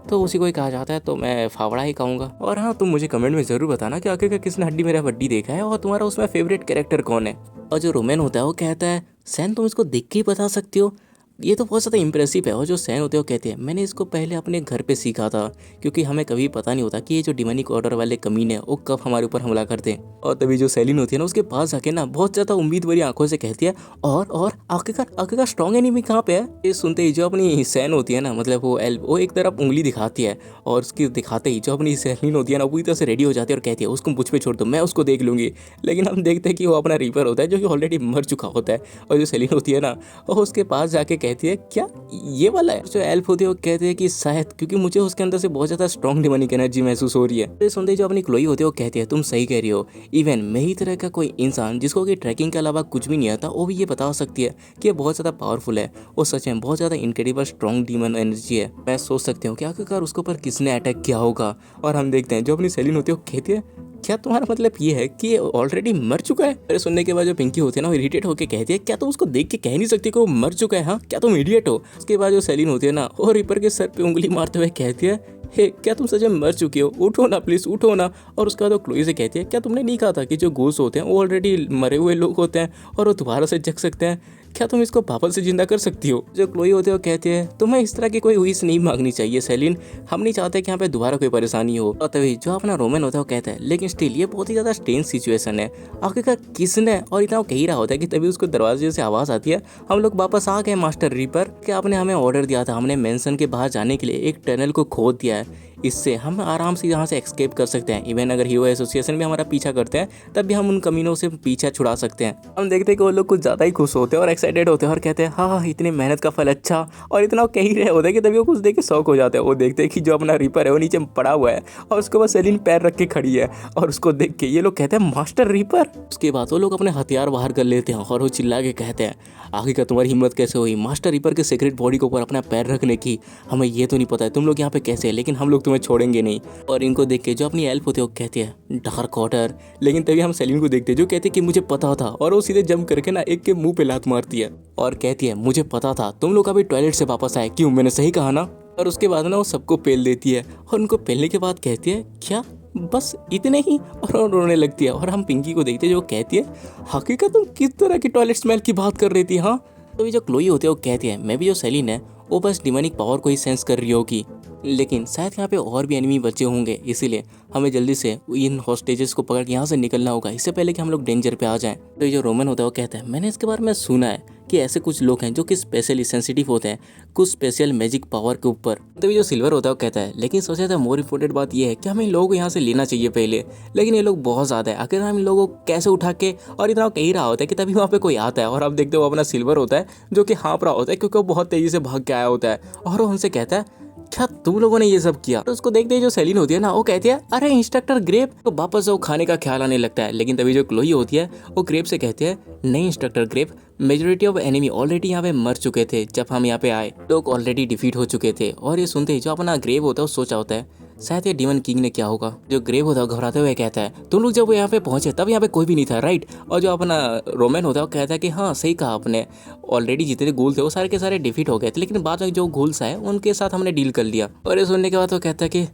तो उसी को ही कहा जाता है, तो मैं फावड़ा ही कहूँगा। और हाँ, तुम मुझे कमेंट में ज़रूर बताना कि आखिरकार किसने हड्डी मेरा वड्डी देखा है और तुम्हारा उसमें फेवरेट कैरेक्टर कौन है। और जो रोमन होता है वो कहता है सैन तुम इसको देख के ही बता सकती हो, ये तो बहुत ज़्यादा इंप्रेसिव है। और जो सैन होते हैं वो कहते हैं मैंने इसको पहले अपने घर पे सीखा था, क्योंकि हमें कभी पता नहीं होता कि ये जो डिमोनिक ऑर्डर वाले कमीने हैं वो कब हमारे ऊपर हमला करते हैं। और तभी जो सेलिन होती है ना उसके पास जाके ना बहुत ज़्यादा उम्मीद भरी आंखों से कहती है और आखिरकार स्ट्रॉन्ग एनिमी कहाँ पे है। ये सुनते ही जो अपनी सैन होती है ना, मतलब वो एक तरफ उंगली दिखाती है और उसकी दिखाते ही जो अपनी सेलिन होती है ना पूरी तरह से रेडी हो जाती है और कहती है उसको मुझ पे छोड़ दो, मैं उसको देख लूंगी। लेकिन हम देखते हैं कि वो अपना रीपर होता है जो कि ऑलरेडी मर चुका होता है। और जो सेलिन होती है ना वो उसके पास जाके कहती है क्या ये वाला है। जो एल्फ होती है वो कहते हैं कि शायद क्योंकि मुझे उसके अंदर से बहुत ज्यादा स्ट्रॉन्ग डिमोनिक एनर्जी महसूस हो रही है। तो सुनते जो अपनी क्लोई होती है वो कहती है तुम सही कह रही हो, इवन मैं ही तरह का कोई इंसान जिसको कि ट्रैकिंग के अलावा कुछ भी नहीं आता वो भी ये बता सकती है कि ये बहुत ज्यादा पावरफुल है। वो सच में बहुत ज्यादा इनक्रेडिबल स्ट्रॉन्ग डीमन एनर्जी है। मैं सोच सकती हूँ कि आखिरकार उसके ऊपर किसने अटैक किया होगा। और हम देखते हैं जो अपनी सेलिन होती है वो कहती है क्या तुम्हारा मतलब ये है कि ये ऑलरेडी मर चुका है। अरे सुनने के बाद जो पिंकी होती है ना वो इरिटेट होकर कहती है क्या तुम उसको देख के कह नहीं सकती कि वो मर चुका है, हाँ क्या तुम इडियट हो। उसके बाद जो सेलिन होती है ना वो रिपर के सर पे उंगली मारते हुए कहती है हे क्या तुम सच में मर चुके हो, उठो ना प्लीज उठो ना। और उसके बाद वो क्लोई से कहती है क्या तुमने नहीं कहा था कि जो गोस्ट होते हैं वो ऑलरेडी मरे हुए लोग होते हैं और वो दोबारा से जग सकते हैं, क्या तुम इसको वापस से जिंदा कर सकती हो। जो क्लोई होते हैं वो कहते हैं तुम्हें इस तरह की कोई विश नहीं मांगनी चाहिए सेलिन, हम नहीं चाहते कि यहाँ पे दोबारा कोई परेशानी हो। और तभी जो अपना रोमन होता है वो कहता है लेकिन स्टिल ये बहुत ही ज्यादा स्ट्रेंज सिचुएशन है, आखिरकार किसने। और इतना वो कह ही रहा होता है कि तभी उसको दरवाजे से आवाज आती है हम लोग वापस आ गए मास्टर रीपर, कि आपने हमें ऑर्डर दिया था, हमने मेंशन के बाहर जाने के लिए एक टनल को खोद दिया है, इससे हम आराम से यहाँ से एस्केप कर सकते हैं। इवन अगर हीरो एसोसिएशन भी हमारा पीछा करते हैं तब भी हम उन कमीनों से पीछा छुड़ा सकते हैं। हम देखते हैं कि वो लोग कुछ ज़्यादा ही खुश होते हैं और एक्साइटेड होते हैं और कहते हैं हाँ इतनी मेहनत का फल अच्छा। और इतना वो कह ही रहे होते हैं कि तभी वो कुछ देख के शौक हो जाते हैं। वो देखते हैं कि जो अपना रीपर है वो नीचे पड़ा हुआ है और उसके बाद सेलिन पैर रख के खड़ी है और उसको देख के ये लोग कहते हैं मास्टर रीपर। उसके बाद वो लोग अपने हथियार बाहर कर लेते हैं और वो चिल्ला के कहते हैं आखिरकार तुम्हारी हिम्मत कैसे हुई मास्टर रीपर के सीक्रेट बॉडी के ऊपर अपना पैर रखने की, हमें ये तो नहीं पता है तुम लोग यहाँ पे कैसे है, लेकिन हम लोग तुम्हें छोड़ेंगे नहीं। और इनको देख के जो अपनी एल्फ होती है वो कहती है डार्क ऑर्डर। लेकिन तभी हम सेलिन को देखते हैं जो कहते हैं कि मुझे पता था, और वो सीधे जंप करके ना एक के मुंह पे लात मारती है और कहती है मुझे पता था तुम लोग अभी टॉयलेट से वापस आए, क्यों मैंने सही कहा ना। और उसके बाद ना वो सबको पेल देती है और उनको पेलने के बाद कहती है क्या बस इतने ही, और वो रोने लगती है। और हम पिंकी को देखते हैं जो कहती है हकीकत तुम किस तरह की टॉयलेट स्मेल की बात कर रही थी। हाँ तो जो क्लोई होती है वो कहती है मैं भी जो सेलिन है वो बस डिमोनिक पावर को ही सेंस कर रही होगी, लेकिन शायद यहाँ पे और भी एनिमी बचे होंगे, इसीलिए हमें जल्दी से इन हॉस्टेजेस को पकड़ के यहाँ से निकलना होगा इससे पहले कि हम लोग डेंजर पे आ जाएं। तो ये जो रोमन होता है वो कहता है मैंने इसके बारे में सुना है कि ऐसे कुछ लोग हैं जो कि स्पेशली सेंसिटिव होते हैं कुछ स्पेशल मैजिक पावर के ऊपर। तभी जो सिल्वर होता है वो कहता है लेकिन सोचा था मोर इम्पोर्टेंट बात यह है कि हमें इन लोगों को यहाँ से लेना चाहिए पहले, लेकिन ये लोग बहुत ज़्यादा है, आखिर हम इन लोगों को कैसे उठा के। और इतना कही रहा होता है कि तभी वहाँ पे कोई आता है और आप देखते हो अपना सिल्वर होता है जो कि हाँप रहा होता है क्योंकि वो बहुत तेज़ी से भाग के आया होता है और वो उनसे कहता है क्या तुम लोगों ने ये सब किया। तो उसको देखते ही जो सेलिन होती है ना वो कहती है अरे इंस्ट्रक्टर ग्रेप, तो वापस वो खाने का ख्याल आने लगता है। लेकिन तभी जो क्लोई होती है वो ग्रेप से कहती है नहीं instructor grape, majority of enemy already यहाँ पे मर चुके थे, जब हम यहाँ पे आए लोग ऑलरेडी डिफीट हो चुके थे। और ये सुनते ही जो अपना ग्रेव होता है वो सोचा होता है शायद ये डीमन किंग ने क्या होगा। जो ग्रेव होता है घबराते हुए कहता है तुम लोग जब यहाँ पे पहुंचे तब यहाँ पे कोई भी नहीं था राइट। और जो अपना रोमन होता है वो कहता है कि हाँ सही कहा आपने, ऑलरेडी जितने गोल थे वो सारे के सारे डिफीट हो गए थे, लेकिन बाद में जो गोल्स आए उनके साथ हमने डील कर लिया। और ये सुनने के बाद वो कहता है कि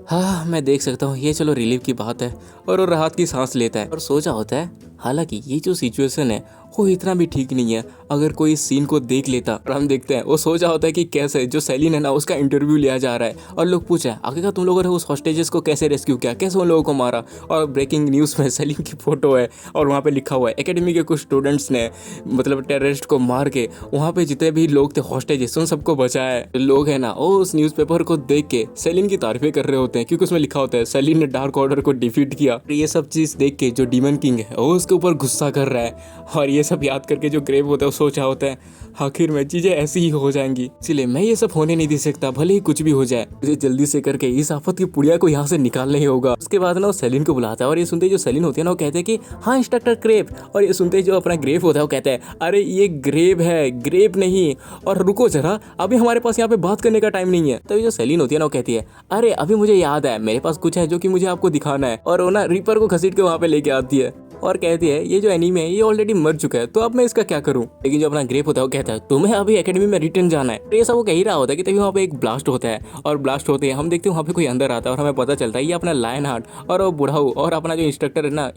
हाँ मैं देख सकता हूँ, ये चलो रिलीफ की बात है। और वो राहत की सांस लेता है और सोचा होता है हालांकि ये जो सिचुएशन है वो इतना भी ठीक नहीं है, अगर कोई इस सीन को देख लेता। और हम देखते हैं वो सोचा होता है कि कैसे जो सेलिन है ना उसका इंटरव्यू लिया जा रहा है और लोग पूछे आखिरकार तुम लोगों ने उस हॉस्टेजेस को कैसे रेस्क्यू किया, कैसे उन लोगों को मारा। और ब्रेकिंग न्यूज़ में सेलिन की फोटो है और वहाँ पे लिखा हुआ है एकेडमी के कुछ स्टूडेंट्स ने मतलब टेररिस्ट को मार के वहाँ पे जितने भी लोग थे हॉस्टेजेस उन सबको बचाया है। लोग है ना वो उस न्यूज़पेपर को देख के सेलिन की तारीफें कर रहे होते हैं क्योंकि उसमें लिखा होता है सेलिन ने डार्क ऑर्डर को डिफीट किया। ये सब चीज़ देख के जो डीमन किंग है वो उसके ऊपर गुस्सा कर रहा है और ये सब याद करके जो ग्रेव होता है वो सोचा होता है आखिर में चीजें ऐसी ही हो जाएंगी, इसलिए मैं ये सब होने नहीं दे सकता, भले ही कुछ भी हो जाए मुझे जल्दी से करके इस आफत की पुड़िया को यहाँ से निकालना ही होगा। उसके बाद ना वो सेलिन को बुलाता है और ये सुनते ही जो सेलिन होती है ना वो कहते हैं कि हाँ इंस्ट्रक्टर ग्रेव। और ये सुनते ही जो अपना ग्रेव होता है वो कहता है अरे ये ग्रेव है ग्रेव नहीं, और रुको जरा अभी हमारे पास यहाँ पे बात करने का टाइम नहीं है। तभी जो सेलिन होती है ना वो कहती है अरे अभी मुझे याद है मेरे पास कुछ है जो कि मुझे आपको दिखाना है, और वो ना रीपर को घसीट के वहाँ पे लेके आती है। और कहती है ये जो एनीमे है ये ऑलरेडी मर चुका है, तो अब मैं इसका क्या करूं। लेकिन जो अपना ग्रेप होता है वो कहता है तुम्हें अभी एकेडमी में रिटर्न जाना है। तो ये सब वो कह ही रहा होता है कि तभी वहाँ पे एक ब्लास्ट होता है, और ब्लास्ट होते हैं हम देखते हैं वहाँ पे कोई अंदर आता है और हमें पता चलता है ये अपना लायन हार्ट और वो बुढ़ाऊ और अपना जो इंस्ट्रक्टर है ना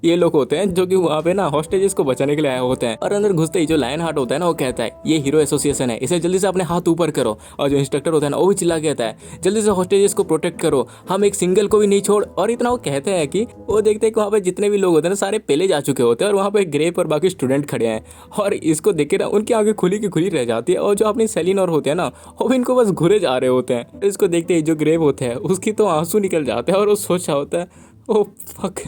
ये लोग होते हैं जो कि वहाँ पे ना हॉस्टेजेस को बचाने के लिए आए होते हैं। और अंदर घुसते ही जो लायन हार्ट होता है ना वो कहता है ये हीरो एसोसिएशन है, इसे जल्दी से अपने हाथ ऊपर करो। और जो इंस्ट्रक्टर होता है ना वो भी चिल्ला कहता है जल्दी से हॉस्टेजेस को प्रोटेक्ट करो, हम एक सिंगल को भी नहीं छोड़। और इतना वो कहते हैं कि वो देखते हैं कि वहाँ पे जितने भी लोग होते हैं ना सारे पहले जा चुके होते हैं और वहाँ पे ग्रेप और बाकी स्टूडेंट खड़े हैं। और इसको देख के ना उनकी आंखें खुली की खुली रह जाती है, और जो अपनी सेलिन और होते हैं ना वो भी इनको बस घुरे जा रहे होते हैं। इसको देखते ही जो ग्रेप होते हैं उसकी तो आंसू निकल जाते हैं और वो सोचा होता है ओ फक,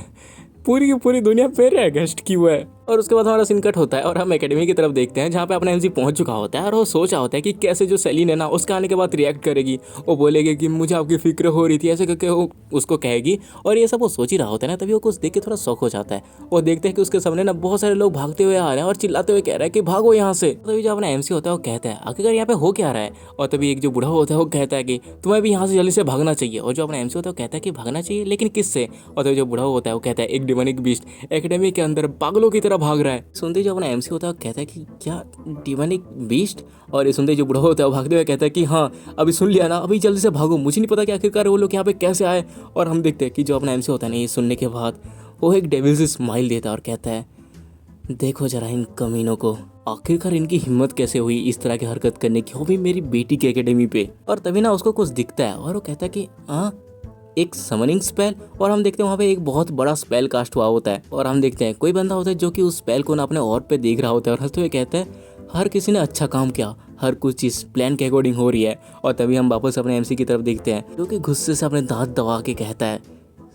पूरी की पूरी दुनिया पे रेगेस्ट की हुआ है। और उसके बाद हमारा सीन कट होता है और हम एकेडमी की तरफ देखते हैं जहाँ पे अपना एमसी पहुंच चुका होता है और वो सोचा होता है कि कैसे जो सेलिन है ना उसके आने के बाद रिएक्ट करेगी। वो बोलेगी कि मुझे आपकी फिक्र हो रही थी, ऐसे करके वो उसको कहेगी। और ये सब वो सोच ही रहा होता है ना, तभी वो कुछ देख के थोड़ा शौक हो जाता है। वो देखते हैं कि उसके सामने ना बहुत सारे लोग भागते हुए आ रहे हैं और चिल्लाते हुए कह रहे हैं कि भागो यहाँ से। तभी जो अपना एमसी होता है वो कहता है आखिरकार यहाँ पे हो क्या रहा है। और तभी एक जो बूढ़ा होता है वो कहता है कि तुम्हें भी यहाँ से जल्दी से भागना चाहिए। और जो अपना एमसी होता है वो कहता है कि भागना चाहिए लेकिन किससे। और तभी जो बूढ़ा होता है वो कहता है एक डिमोनिक बीस्ट एकेडमी के अंदर पागलों की तरह भाग रहा है। सुनते जो अपना एमसी होता है वो कहता है कि क्या डिमोनिक बीस्ट। और ये सुनते जो बूढ़ा होता है वो भागते हुए कहता है कि हाँ अभी सुन लिया ना, अभी जल्दी से भागो, मुझे नहीं पता कि आखिरकार वो लोग यहाँ पे कैसे आए। और हम देखते हैं कि जो अपना एमसी होता है ना ये सुनने के बाद वो एक डेविल से स्माइल देता है और कहता है देखो जरा इन कमीनों को, आखिरकार इनकी हिम्मत कैसे हुई इस तरह की हरकत करने की, वो भी मेरी बेटी की एकेडमी पे। और तभी ना उसको कुछ दिखता है और वो कहता है कि हाँ एक समनिंग स्पेल। और हम देखते हैं वहाँ पे एक बहुत बड़ा स्पेल कास्ट हुआ होता है। और हम देखते हैं कोई बंदा होता है जो कि उस स्पेल को ना अपने और पे देख रहा होता है और हंसते हुए कहता है हर किसी ने अच्छा काम किया, हर कुछ चीज़ प्लान के अकॉर्डिंग हो रही है। और तभी हम वापस अपने एमसी की तरफ देखते हैं जो कि गुस्से से अपने दांत दबा के कहता है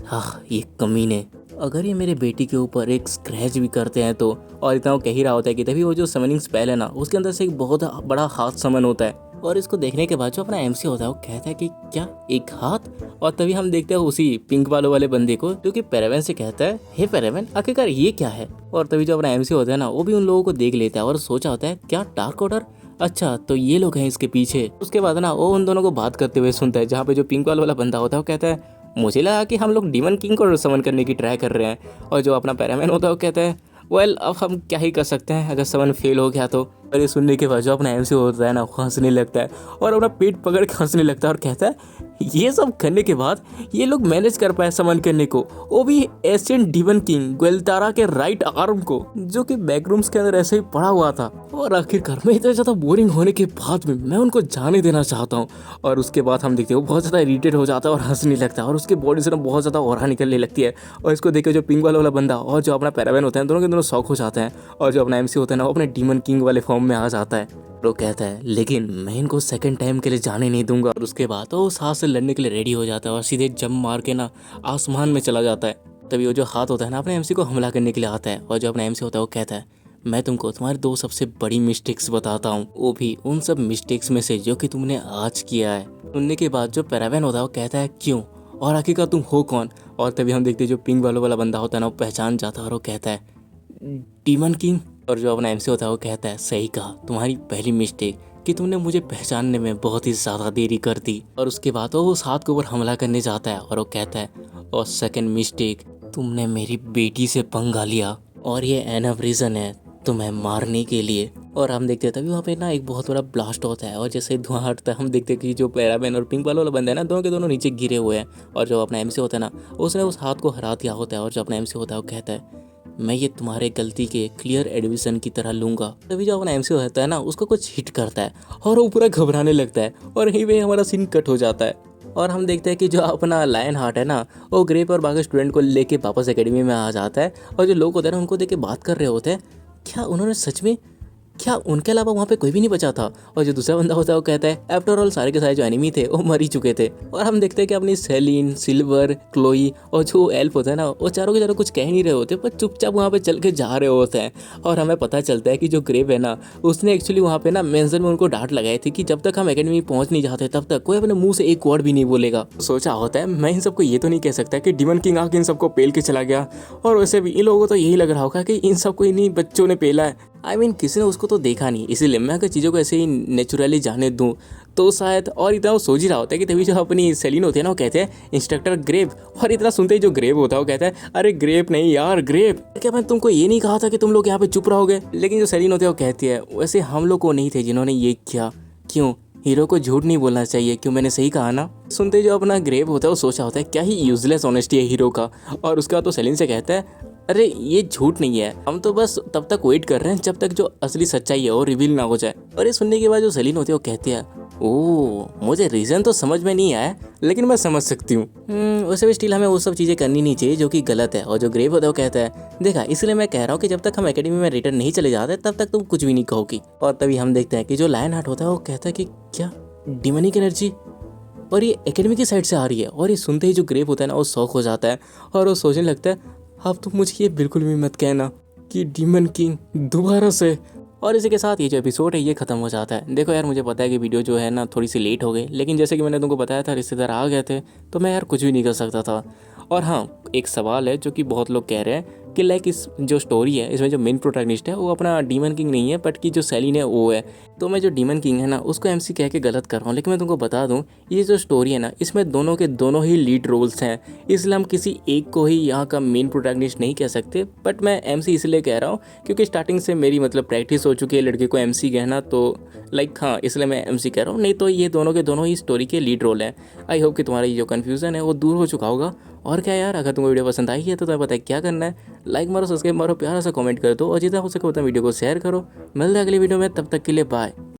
हाँ ये कमीने, अगर ये मेरे बेटी के ऊपर एक स्क्रैच भी करते हैं तो। और इतना वो कह ही रहा होता है कि तभी वो जो समनिंग स्पेल है ना उसके अंदर से एक बहुत बड़ा हाथ समन होता है। और इसको देखने के बाद जो अपना एमसी होता है वो कहता है कि क्या एक हाथ। और तभी हम देखते हैं उसी पिंक बालों वाले बंदे को जो कि पेरेवन से कहता है हे पेरेवन आखिरकार ये क्या है। और तभी जो अपना एमसी होता है ना वो भी उन लोगों को देख लेता है और सोचा होता है क्या डार्क ऑर्डर, अच्छा तो ये लोग हैं इसके पीछे। उसके बाद ना वो उन दोनों को बात करते हुए सुनता है जहाँ पे जो पिंक वाला बंदा होता है वो कहता है मुझे लगा कि हम लोग डीमन किंग को समन करने की ट्राई कर रहे हैं। और जो अपना पेरेवन होता है वो कहता है वेल अब हम क्या ही कर सकते हैं अगर समन फेल हो गया तो। और ये सुनने के बाद जो अपना एमसी होता है ना वो हंसने लगता है और अपना पेट पकड़ के हंसने लगता है और कहता है ये सब करने के बाद ये लोग मैनेज कर पाए समन करने को, वो भी एशियन डीमन किंग ग्वेल्टारा के राइट आर्म को जो कि बैकरूम्स के अंदर ऐसे ही पड़ा हुआ था। और आखिरकार मैं इतना ज़्यादा बोरिंग होने के बाद में मैं उनको जाने देना चाहता हूँ। और उसके बाद हम देखते हैं वो बहुत ज़्यादा इरिटेट हो जाता है और हंसने लगता है और उसके बॉडी से ना बहुत ज़्यादा ऑरा निकलने लगती है। और इसको देख के जो पिंक वाला बंदा और जो अपना पेरेवन होता है दोनों के दोनों शौक हो जाते हैं। और जो अपना एमसी होता है ना वो अपने डीमन किंग वाले फॉर्म में आ जाता है। वो कहता है लेकिन मैं इनको सेकंड टाइम के लिए जाने नहीं दूंगा। और उसके बाद तो वो हाथ से लड़ने के लिए रेडी हो जाता है और सीधे जंप मार के ना आसमान में चला जाता है। तभी वो जो हाथ होता है ना अपने एमसी को हमला करने के लिए आता है। और जो अपना एमसी होता है वो कहता है मैं तुमको तुम्हारी 2 सबसे बड़ी मिस्टेक्स बताता हूँ, वो भी उन सब मिस्टेक्स में से जो कि तुमने आज किया है। सुनने के बाद जो पेरेवन होता है वो कहता है क्यों और आखिरकार तुम हो कौन। और तभी हम देखते हैं जो पिंक वाला बंदा होता है ना वो पहचान जाता है और वो कहता है डीमन किंग। और जो अपना एमसी होता है वो कहता है सही कहा, तुम्हारी पहली मिस्टेक कि तुमने मुझे पहचानने में बहुत ही ज़्यादा देरी कर दी। और उसके बाद वो उस हाथ के ऊपर हमला करने जाता है और वो कहता है और सेकंड मिस्टेक तुमने मेरी बेटी से पंगा लिया और ये एनफ रीज़न है तुम्हें मारने के लिए। और हम देखते हैं तभी वहाँ पे ना एक बहुत बड़ा ब्लास्ट होता है और जैसे धुआं हटता है हम देखते हैं कि जो पेरेवन और पिंक वाला बंदा है ना दोनों के दोनों नीचे गिरे हुए हैं। और जो अपना एमसी होता है ना उसने उस हाथ को हरा दिया होता है। और जो अपना एमसी होता है वो कहता है मैं ये तुम्हारे गलती के क्लियर एडमिशन की तरह लूँगा। तभी जो अपना एमसी होता है ना उसको कुछ हिट करता है और वो पूरा घबराने लगता है और यहीं पे हमारा सीन कट हो जाता है। और हम देखते हैं कि जो अपना लायन हार्ट है ना वो ग्रेप और बाकी स्टूडेंट को लेके वापस एकेडमी में आ जाता है। और जो लोग होते हैं ना उनको देख के बात कर रहे होते हैं क्या उन्होंने सच में, क्या उनके अलावा वहाँ पे कोई भी नहीं बचा था। और जो दूसरा बंदा होता है वो कहता है आफ्टर ऑल सारे के सारे जो एनिमी थे वो मर ही चुके थे। और हम देखते हैं कि अपनी सेलिन, सिल्वर, क्लोई और जो एल्फ होता है ना वो चारों के चारों कुछ कह नहीं रहे होते पर चुपचाप वहाँ पे चल के जा रहे होते हैं। और हमें पता चलता है कि जो ग्रेव है ना उसने एक्चुअली वहाँ पे ना मेंशन में उनको डांट लगाई थी कि जब तक हम एकेडमी पहुँच नहीं जाते तब तक कोई अपने मुँह से एक वर्ड भी नहीं बोलेगा। सोचा होता है मैं इन सबको ये तो नहीं कह सकता कि डीमन किंग आके इन सबको पेल के चला गया। और वैसे भी इन लोगों को तो यही लग रहा होगा कि इन सबको इन्हीं बच्चों ने पेला है। किसी ने उसको तो देखा नहीं, इसीलिए मैं अगर चीज़ों को ऐसे ही नेचुरली जाने दूँ तो शायद, और इतना वो सोच ही रहा होता है कि तभी जो अपनी सेलिन होती है ना वो कहते हैं इंस्ट्रक्टर ग्रेप, और इतना सुनते ही जो ग्रेप होता है वो कहता है अरे ग्रेप नहीं यार ग्रेप, क्या मैं तुमको ये नहीं कहा था कि तुम लोग यहाँ पे चुप रहोगे। लेकिन जो सेलिन होती है वो कहती है वैसे हम लोग को नहीं थे जिन्होंने ये किया, क्यों हीरो को झूठ नहीं बोलना चाहिए, क्यों मैंने सही कहा ना। सुनते ही जो अपना ग्रेप होता है वो सोचा होता है क्या ही यूजलेस ऑनेस्टी है हीरो का, और उसके बाद तो सेलिन से कहता है अरे ये झूठ नहीं है, हम तो बस तब तक वेट कर रहे हैं जब तक जो असली सच्चाई है वो रिवील ना हो जाए। और ये सुनने के बाद जो सेलिन होती है वो कहती है ओह मुझे रीज़न तो समझ में नहीं आया लेकिन मैं समझ सकती हूँ। वैसे भी स्टिल हमें वो सब चीज़ें करनी नहीं चाहिए जो कि गलत है। और जो ग्रेव होता है वो कहता है देखा इसलिए मैं कह रहा हूँ कि जब तक हम एकेडमी में रिटर्न नहीं चले जाते तब तक तुम कुछ भी नहीं कहोगी। और तभी हम देखते हैं कि जो लायन हार्ट होता है वो कहता है कि क्या डिमोनिक एनर्जी, और ये एकेडमी की साइड से आ रही है। और ये सुनते ही जो ग्रेव होता है ना वो शॉक हो जाता है और वो सोचने लगता है अब तो मुझे ये बिल्कुल भी मत कहना कि डीमन किंग दोबारा से। और इसी के साथ ये जो एपिसोड है ये खत्म हो जाता है। देखो यार मुझे पता है कि वीडियो जो है ना थोड़ी सी लेट हो गई, लेकिन जैसे कि मैंने तुमको बताया था रिश्तेदार आ गए थे तो मैं यार कुछ भी नहीं कर सकता था। और हाँ एक सवाल है जो कि बहुत लोग कह रहे हैं कि लाइक इस जो स्टोरी है इसमें जो मेन प्रोटैगनिस्ट है वो अपना डीमन किंग नहीं है बट कि जो सेलिन है वो है। तो मैं जो डीमन किंग है ना उसको एमसी कह के गलत कर रहा हूँ, लेकिन मैं तुमको बता दूँ ये जो स्टोरी है ना इसमें दोनों के दोनों ही लीड रोल्स हैं, इसलिए हम किसी एक को ही यहाँ का मेन प्रोटैगनिस्ट नहीं कह सकते। बट मैं एमसी इसलिए कह रहा हूँ क्योंकि स्टार्टिंग से मेरी मतलब प्रैक्टिस हो चुकी है लड़के को एमसी कहना, तो लाइक हाँ इसलिए मैं एमसी कह रहा हूँ, नहीं तो ये दोनों के दोनों ही स्टोरी के लीड रोल हैं। आई होप कि तुम्हारा ये जो कन्फ्यूज़न है वो दूर हो चुका होगा। और क्या यार अगर तुमको वीडियो पसंद आई है तो तुम्हें पता है क्या करना है, लाइक मारो सब्सक्राइब मारो प्यारा सा कमेंट कर दो और जितना हो सके उतना वीडियो को शेयर करो। मिलते हैं अगली वीडियो में, तब तक के लिए बाय।